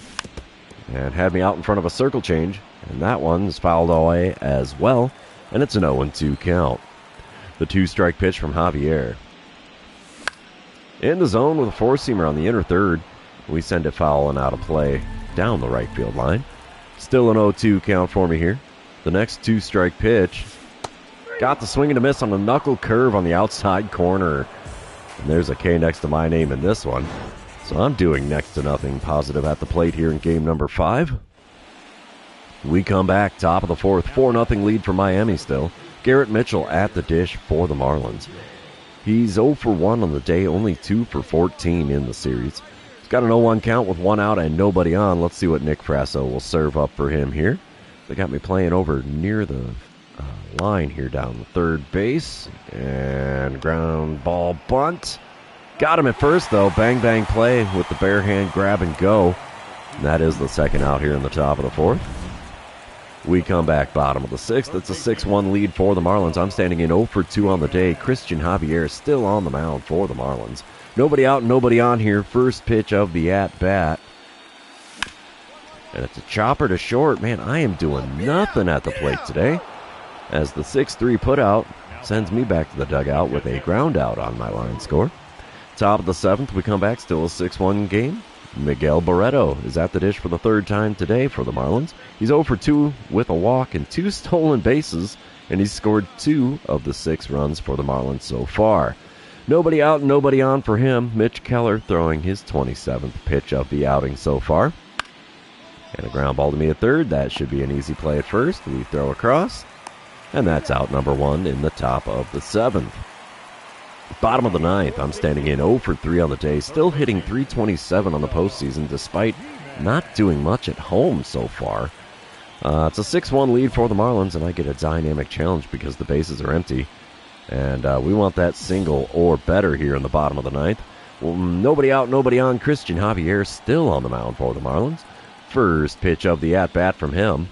S1: and had me out in front of a circle change, and that one's fouled away as well, and it's an 0-2 count. The 2-strike pitch from Javier. In the zone with a 4-seamer on the inner 3rd. We send it foul and out of play down the right field line. Still an 0-2 count for me here. The next 2-strike pitch. Got the swing and a miss on a knuckle curve on the outside corner. And there's a K next to my name in this one. So I'm doing next to nothing positive at the plate here in game number 5. We come back, top of the 4th, 4-0 lead for Miami still. Garrett Mitchell at the dish for the Marlins. He's 0 for 1 on the day, only 2 for 14 in the series. He's got an 0-1 count with 1 out and nobody on. Let's see what Nick Frasso will serve up for him here. They got me playing over near the line here down the third base. And ground ball bunt. Got him at first, though. Bang, bang play with the bare hand grab and go. And that is the second out here in the top of the 4th. We come back bottom of the 6th. It's a 6-1 lead for the Marlins. I'm standing in 0 for 2 on the day. Christian Javier still on the mound for the Marlins. Nobody out, nobody on here. First pitch of the at-bat. And it's a chopper to short. Man, I am doing nothing at the plate today, as the 6-3 putout sends me back to the dugout with a ground out on my line score. Top of the 7th, we come back, still a 6-1 game. Miguel Barreto is at the dish for the third time today for the Marlins. He's 0 for 2 with a walk and 2 stolen bases, and he's scored 2 of the 6 runs for the Marlins so far. Nobody out, nobody on for him. Mitch Keller throwing his 27th pitch of the outing so far. And a ground ball to me at third. That should be an easy play at first. We throw across, and that's out number 1 in the top of the 7th. Bottom of the 9th, I'm standing in 0 for 3 on the day, still hitting .327 on the postseason despite not doing much at home so far. It's a 6-1 lead for the Marlins, and I get a dynamic challenge because the bases are empty. And we want that single or better here in the bottom of the 9th. Well, nobody out, nobody on. Christian Javier still on the mound for the Marlins. First pitch of the at-bat from him.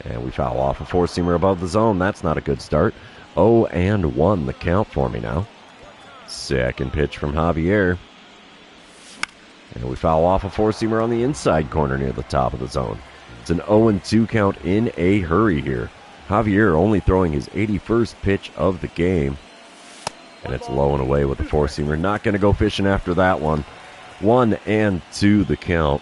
S1: And we foul off a four-seamer above the zone. That's not a good start. 0-1 the count for me now. Second pitch from Javier. And we foul off a four-seamer on the inside corner near the top of the zone. It's an 0-2 count in a hurry here. Javier only throwing his 81st pitch of the game. And it's low and away with the four-seamer. Not going to go fishing after that one. 1-2 the count.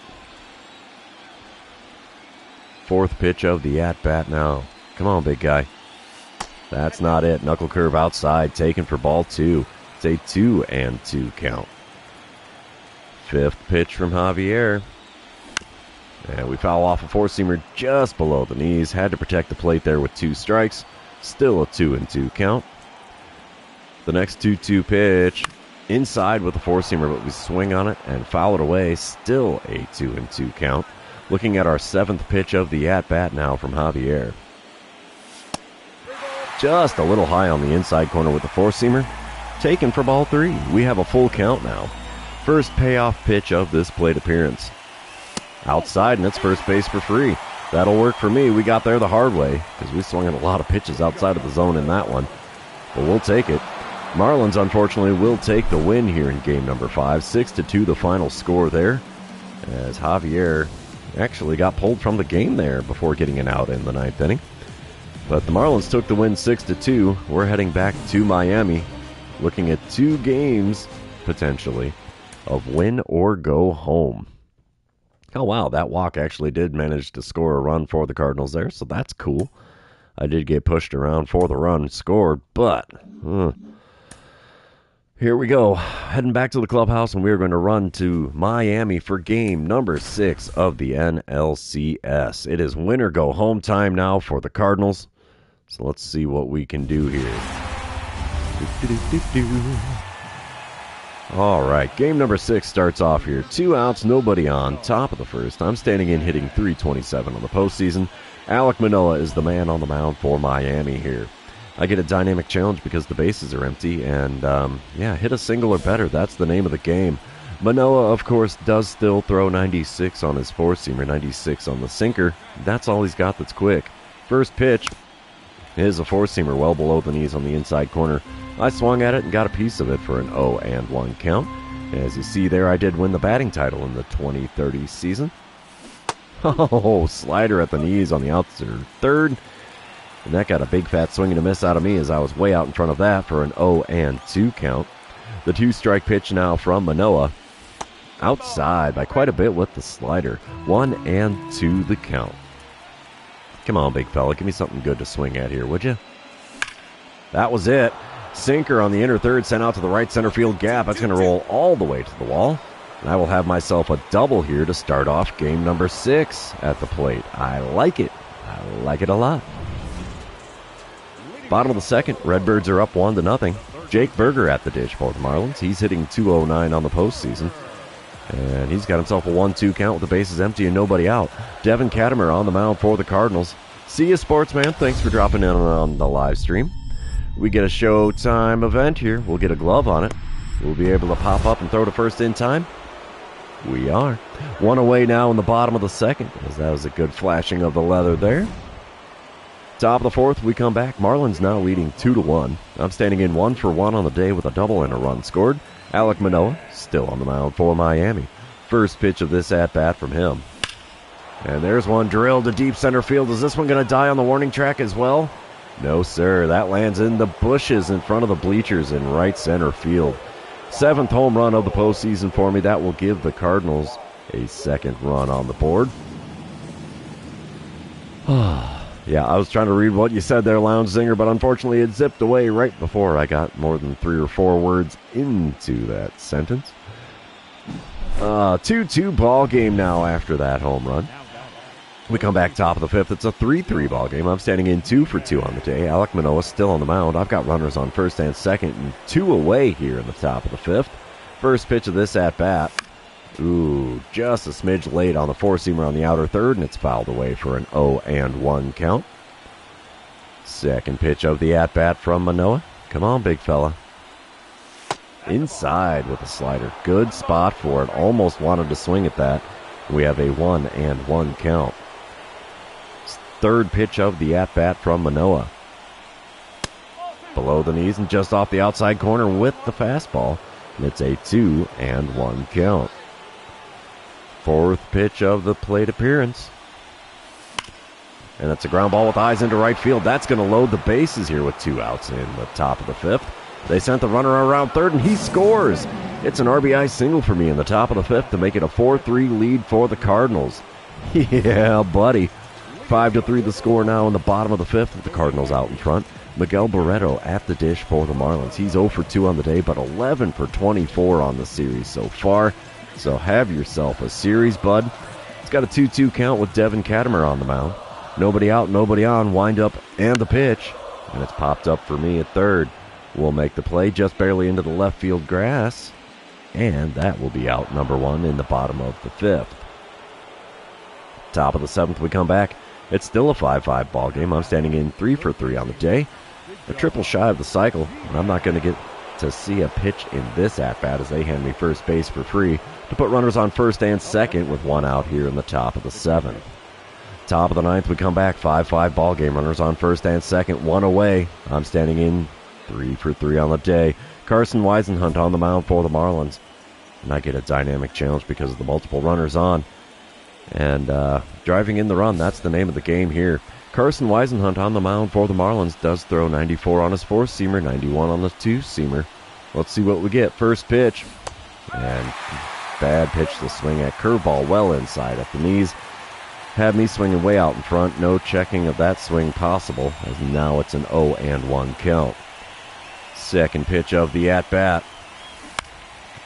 S1: Fourth pitch of the at-bat now. Come on, big guy. That's not it. Knuckle curve outside, taken for ball 2. It's a 2-2 count. Fifth pitch from Javier. And we foul off a four-seamer just below the knees. Had to protect the plate there with 2 strikes. Still a 2-2 count. The next 2-2 pitch. Inside with a four-seamer, but we swing on it and foul it away. Still a 2-2 count. Looking at our 7th pitch of the at-bat now from Javier. Just a little high on the inside corner with the four-seamer. Taken for ball 3. We have a full count now. First payoff pitch of this plate appearance. Outside, and it's first base for free. That'll work for me. We got there the hard way because we swung at a lot of pitches outside of the zone in that one. But we'll take it. Marlins, unfortunately, will take the win here in game number 5. 6-2 the final score there, as Javier actually got pulled from the game there before getting an out in the 9th inning. But the Marlins took the win 6-2. We're heading back to Miami, looking at 2 games, potentially, of win or go home. Oh, wow, that walk actually did manage to score a run for the Cardinals there, so that's cool. I did get pushed around for the run scored, but here we go. Heading back to the clubhouse, and we're going to run to Miami for game number 6 of the NLCS. It is win or go home time now for the Cardinals. So let's see what we can do here. All right, game number 6 starts off here. 2 outs, nobody on, top of the first. I'm standing in hitting .327 on the postseason. Alek Manoah is the man on the mound for Miami here. I get a dynamic challenge because the bases are empty, and hit a single or better. That's the name of the game. Manoah, of course, does still throw 96 on his four-seamer, 96 on the sinker. That's all he's got that's quick. First pitch is a four-seamer well below the knees on the inside corner. I swung at it and got a piece of it for an 0-1 count. As you see there, I did win the batting title in the 2030 season. Oh, slider at the knees on the outside third. And that got a big fat swing and a miss out of me as I was way out in front of that for an 0-2 count. The 2-strike pitch now from Manoah. Outside by quite a bit with the slider. 1-2 the count. Come on, big fella. Give me something good to swing at here, would you? That was it. Sinker on the inner third, sent out to the right center field gap. That's going to roll all the way to the wall. And I will have myself a double here to start off game number 6 at the plate. I like it. I like it a lot. Bottom of the second, Redbirds are up 1-0. Jake Berger at the dish for the Marlins. He's hitting .209 on the postseason. And he's got himself a 1-2 count with the bases empty and nobody out. Devin Katimer on the mound for the Cardinals. See you, sportsman. Thanks for dropping in on the live stream. We get a Showtime event here. We'll get a glove on it. We'll be able to pop up and throw to first in time. We are. 1 away now in the bottom of the second, as that was a good flashing of the leather there. Top of the 4th, we come back. Marlins now leading 2-1. I'm standing in 1 for 1 on the day with a double and a run scored. Alek Manoah still on the mound for Miami. First pitch of this at-bat from him. And there's one drilled to deep center field. Is this one going to die on the warning track as well? No, sir. That lands in the bushes in front of the bleachers in right center field. 7th home run of the postseason for me. That will give the Cardinals a second run on the board. Yeah, I was trying to read what you said there, Lounge Zinger, but unfortunately it zipped away right before I got more than 3 or 4 words into that sentence. 2-2 ball game now after that home run. We come back top of the 5th. It's a 3-3 ball game. I'm standing in 2 for 2 on the day. Alek Manoah still on the mound. I've got runners on first and second and 2 away here in the top of the 5th. First pitch of this at-bat. Ooh, just a smidge late on the four-seamer on the outer third, and it's fouled away for an 0-1 count. Second pitch of the at-bat from Manoah. Come on, big fella. Inside with a slider. Good spot for it. Almost wanted to swing at that. We have a 1-1 count. Third pitch of the at-bat from Manoah. Below the knees and just off the outside corner with the fastball. And it's a 2-1 count. Fourth pitch of the plate appearance. And it's a ground ball with eyes into right field. That's going to load the bases here with 2 outs in the top of the 5th. They sent the runner around third, and he scores. It's an RBI single for me in the top of the 5th to make it a 4-3 lead for the Cardinals. Yeah, buddy. 5-3 the score now in the bottom of the 5th with the Cardinals out in front. Miguel Barreto at the dish for the Marlins. He's 0 for 2 on the day, but 11 for 24 on the series so far. So have yourself a series, bud. It's got a 2-2 count with Devin Katimer on the mound. Nobody out, nobody on, wind up, and the pitch. And it's popped up for me at third. We'll make the play just barely into the left field grass. And that will be out number 1 in the bottom of the 5th. Top of the 7th, we come back. It's still a 5-5 ball game. I'm standing in 3 for 3 on the day. A triple shy of the cycle, and I'm not going to get to see a pitch in this at-bat as they hand me first base for free to put runners on first and second with 1 out here in the top of the 7th. Top of the 9th, we come back. 5-5 ball game. Runners on first and second, 1 away. I'm standing in 3 for 3 on the day. Carson Weisenhunt on the mound for the Marlins. And I get a dynamic challenge because of the multiple runners on. And driving in the run, that's the name of the game here. Carson Weisenhunt on the mound for the Marlins does throw 94 on his four-seamer, 91 on the two-seamer. Let's see what we get. First pitch. And bad pitch to swing at. Curveball well inside at the knees. Had me swinging way out in front. No checking of that swing possible, as now it's an 0-1 count. Second pitch of the at-bat.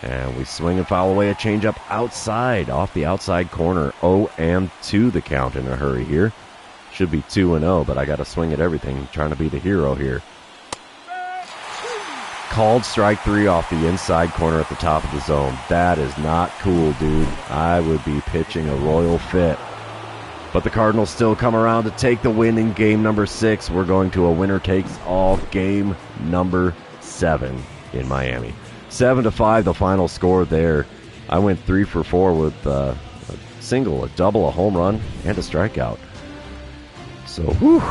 S1: And we swing and foul away a changeup outside, off the outside corner. 0-2 the count in a hurry here. Should be 2-0, but I got to swing at everything, trying to be the hero here. Called strike 3 off the inside corner at the top of the zone. That is not cool, dude. I would be pitching a royal fit. But the Cardinals still come around to take the win in game number 6. We're going to a winner-takes-all game number 7 in Miami. 7-5 the final score there. I went 3 for 4 with a single, a double, a home run, and a strikeout. So, whew,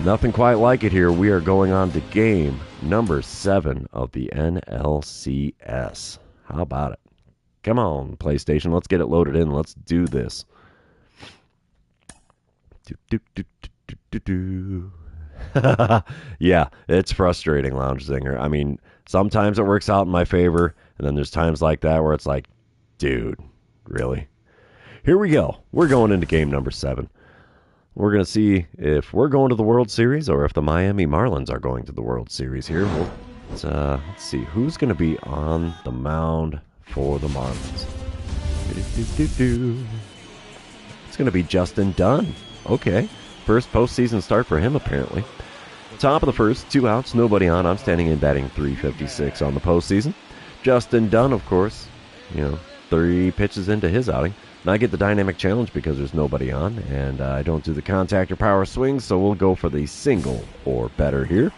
S1: nothing quite like it here. We are going on to game number 7 of the NLCS. How about it? Come on, PlayStation. Let's get it loaded in. Let's do this. Yeah, it's frustrating, Lounge Zinger. I mean, sometimes it works out in my favor, and then there's times like that where it's like, dude, really? Here we go. We're going into game number 7. We're going to see if we're going to the World Series or if the Miami Marlins are going to the World Series here. Let's see. Who's going to be on the mound for the Marlins? It's going to be Justin Dunn. Okay. First postseason start for him, apparently. Top of the first, 2 outs, nobody on. I'm standing in batting .356 on the postseason. Justin Dunn, of course, 3 pitches into his outing. And I get the dynamic challenge because there's nobody on, and I don't do the contact or power swings, so we'll go for the single or better here.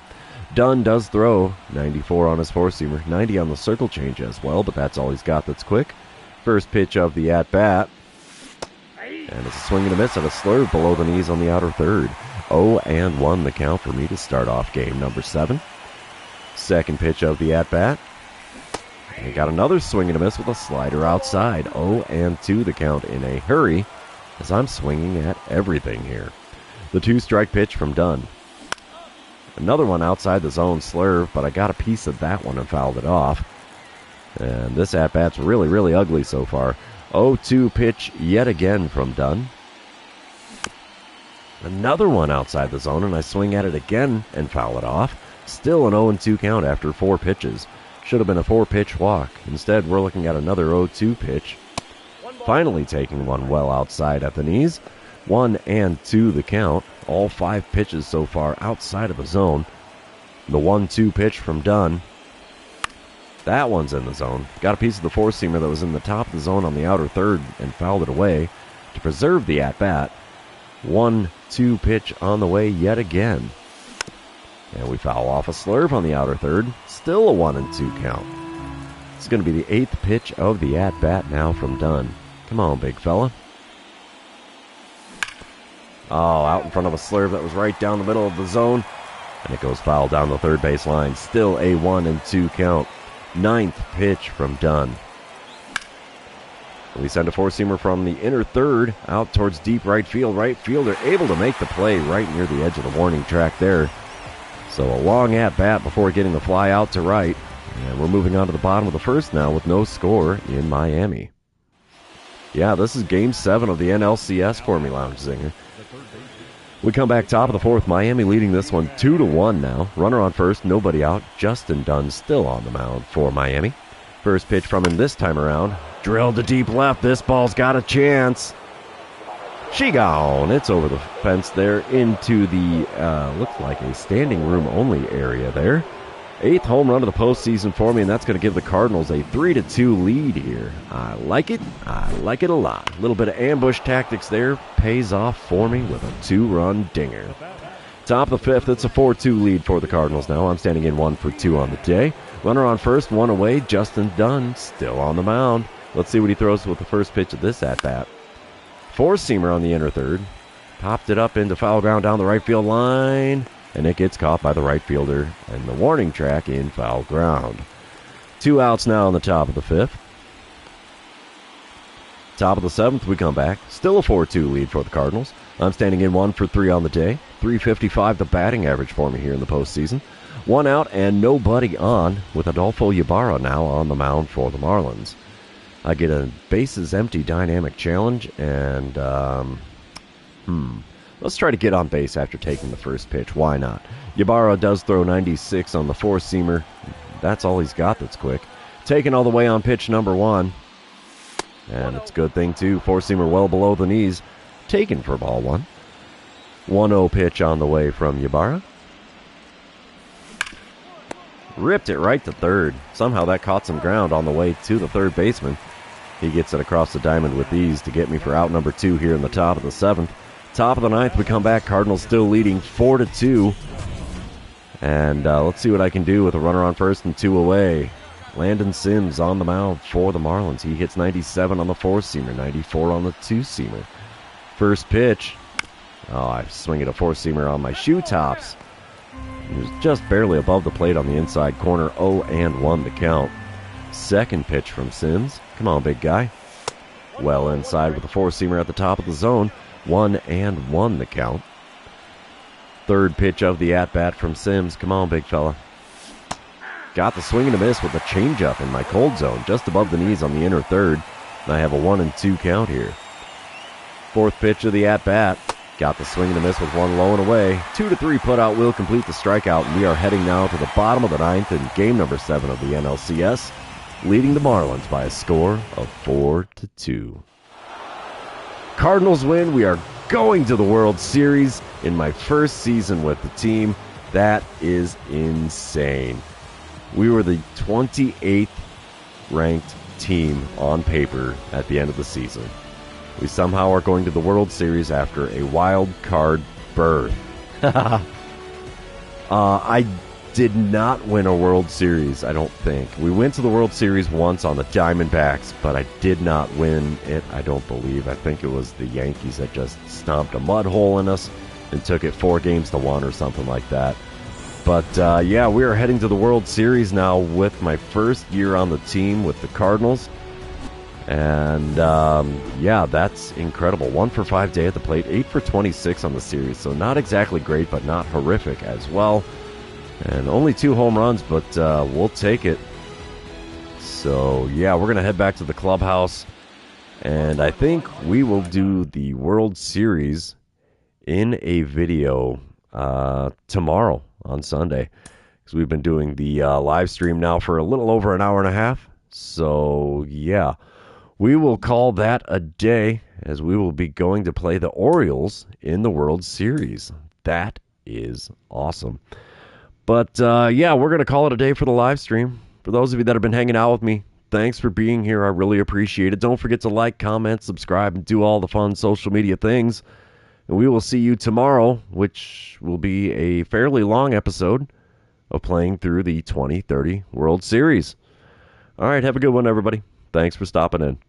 S1: Dunn does throw 94 on his four-seamer, 90 on the circle change as well, but that's all he's got that's quick. First pitch of the at-bat. And it's a swing and a miss at a slurve below the knees on the outer third. 0-1 the count for me to start off game number 7. Second pitch of the at-bat. He got another swing and a miss with a slider outside. 0-2 the count in a hurry as I'm swinging at everything here. The 2-strike pitch from Dunn. Another one outside the zone slurve, but I got a piece of that one and fouled it off. And this at-bat's really, really ugly so far. 0-2 pitch yet again from Dunn. Another one outside the zone, and I swing at it again and foul it off. Still an 0-2 count after 4 pitches. Should have been a 4-pitch walk. Instead, we're looking at another 0-2 pitch. Finally taking one well outside at the knees. 1-2 the count. All 5 pitches so far outside of the zone. The 1-2 pitch from Dunn. That one's in the zone. Got a piece of the four-seamer that was in the top of the zone on the outer third and fouled it away to preserve the at-bat. 1-2 pitch on the way yet again. And we foul off a slurve on the outer third. Still a 1-2 count. It's going to be the 8th pitch of the at-bat now from Dunn. Come on, big fella. Oh, out in front of a slurve that was right down the middle of the zone. And it goes foul down the third base line. Still a 1-2 count. 9th pitch from Dunn. We send a four-seamer from the inner third out towards deep right field. Right fielder able to make the play right near the edge of the warning track there. So a long at-bat before getting the fly out to right. And we're moving on to the bottom of the first now with no score in Miami. Yeah, this is Game 7 of the NLCS for me, Lounge Zinger. We come back top of the fourth. Miami leading this one 2-1 now. Runner on first, nobody out. Justin Dunn still on the mound for Miami. First pitch from him this time around. Drilled to deep left. This ball's got a chance. She gone. It's over the fence there into the, looks like a standing room only area there. 8th home run of the postseason for me, and that's going to give the Cardinals a 3-2 lead here. I like it. I like it a lot. A little bit of ambush tactics there pays off for me with a 2-run dinger. Top of the 5th, it's a 4-2 lead for the Cardinals now. I'm standing in 1 for 2 on the day. Runner on first, 1 away. Justin Dunn still on the mound. Let's see what he throws with the first pitch of this at-bat. Four-seamer on the inner third. Popped it up into foul ground down the right field line. And it gets caught by the right fielder and the warning track in foul ground. 2 outs now on the top of the 5th. Top of the 7th, we come back. Still a 4-2 lead for the Cardinals. I'm standing in 1 for 3 on the day. .355 the batting average for me here in the postseason. 1 out and nobody on with Adolfo Ybarra now on the mound for the Marlins. I get a bases empty dynamic challenge and, let's try to get on base after taking the first pitch. Why not? Ybarra does throw 96 on the four-seamer. That's all he's got that's quick. Taken all the way on pitch number 1. And it's a good thing, too. Four-seamer well below the knees. Taken for ball 1. 1-0 pitch on the way from Ybarra. Ripped it right to third. Somehow that caught some ground on the way to the third baseman. He gets it across the diamond with ease to get me for out number 2 here in the top of the 7th. Top of the 9th, we come back. Cardinals still leading 4-2. And let's see what I can do with a runner on first and 2 away. Landon Sims on the mound for the Marlins. He hits 97 on the four-seamer, 94 on the two-seamer. First pitch. Oh, I swing at a four-seamer on my shoe tops. It was just barely above the plate on the inside corner. 0-1 the count. Second pitch from Sims. Come on, big guy. Well inside with a four-seamer at the top of the zone. 1-1 the count. Third pitch of the at-bat from Sims. Come on, big fella. Got the swing and a miss with a changeup in my cold zone, just above the knees on the inner third. And I have a 1-2 count here. Fourth pitch of the at-bat. Got the swing and a miss with 1 low and away. 2-3 putout will complete the strikeout, and we are heading now to the bottom of the 9th in game number 7 of the NLCS, leading the Marlins by a score of 4-2. Cardinals win. We are going to the World Series in my first season with the team. That is insane. We were the 28th ranked team on paper at the end of the season. We somehow are going to the World Series after a wild card berth. I did not win a World Series, I don't think. We went to the World Series once on the Diamondbacks, but I did not win it, I don't believe. I think it was the Yankees that just stomped a mud hole in us and took it 4-1 or something like that. But, yeah, we are heading to the World Series now with my first year on the team with the Cardinals. And, yeah, that's incredible. 1 for 5 day at the plate, 8 for 26 on the series. So not exactly great, but not horrific as well. And only 2 home runs, but we'll take it. So, yeah, we're going to head back to the clubhouse. And I think we will do the World Series in a video tomorrow on Sunday. Because we've been doing the live stream now for a little over an hour and a half. So, yeah, we will call that a day as we will be going to play the Orioles in the World Series. That is awesome. But, yeah, we're going to call it a day for the live stream. For those of you that have been hanging out with me, thanks for being here. I really appreciate it. Don't forget to like, comment, subscribe, and do all the fun social media things. And we will see you tomorrow, which will be a fairly long episode of playing through the 2030 World Series. All right, have a good one, everybody. Thanks for stopping in.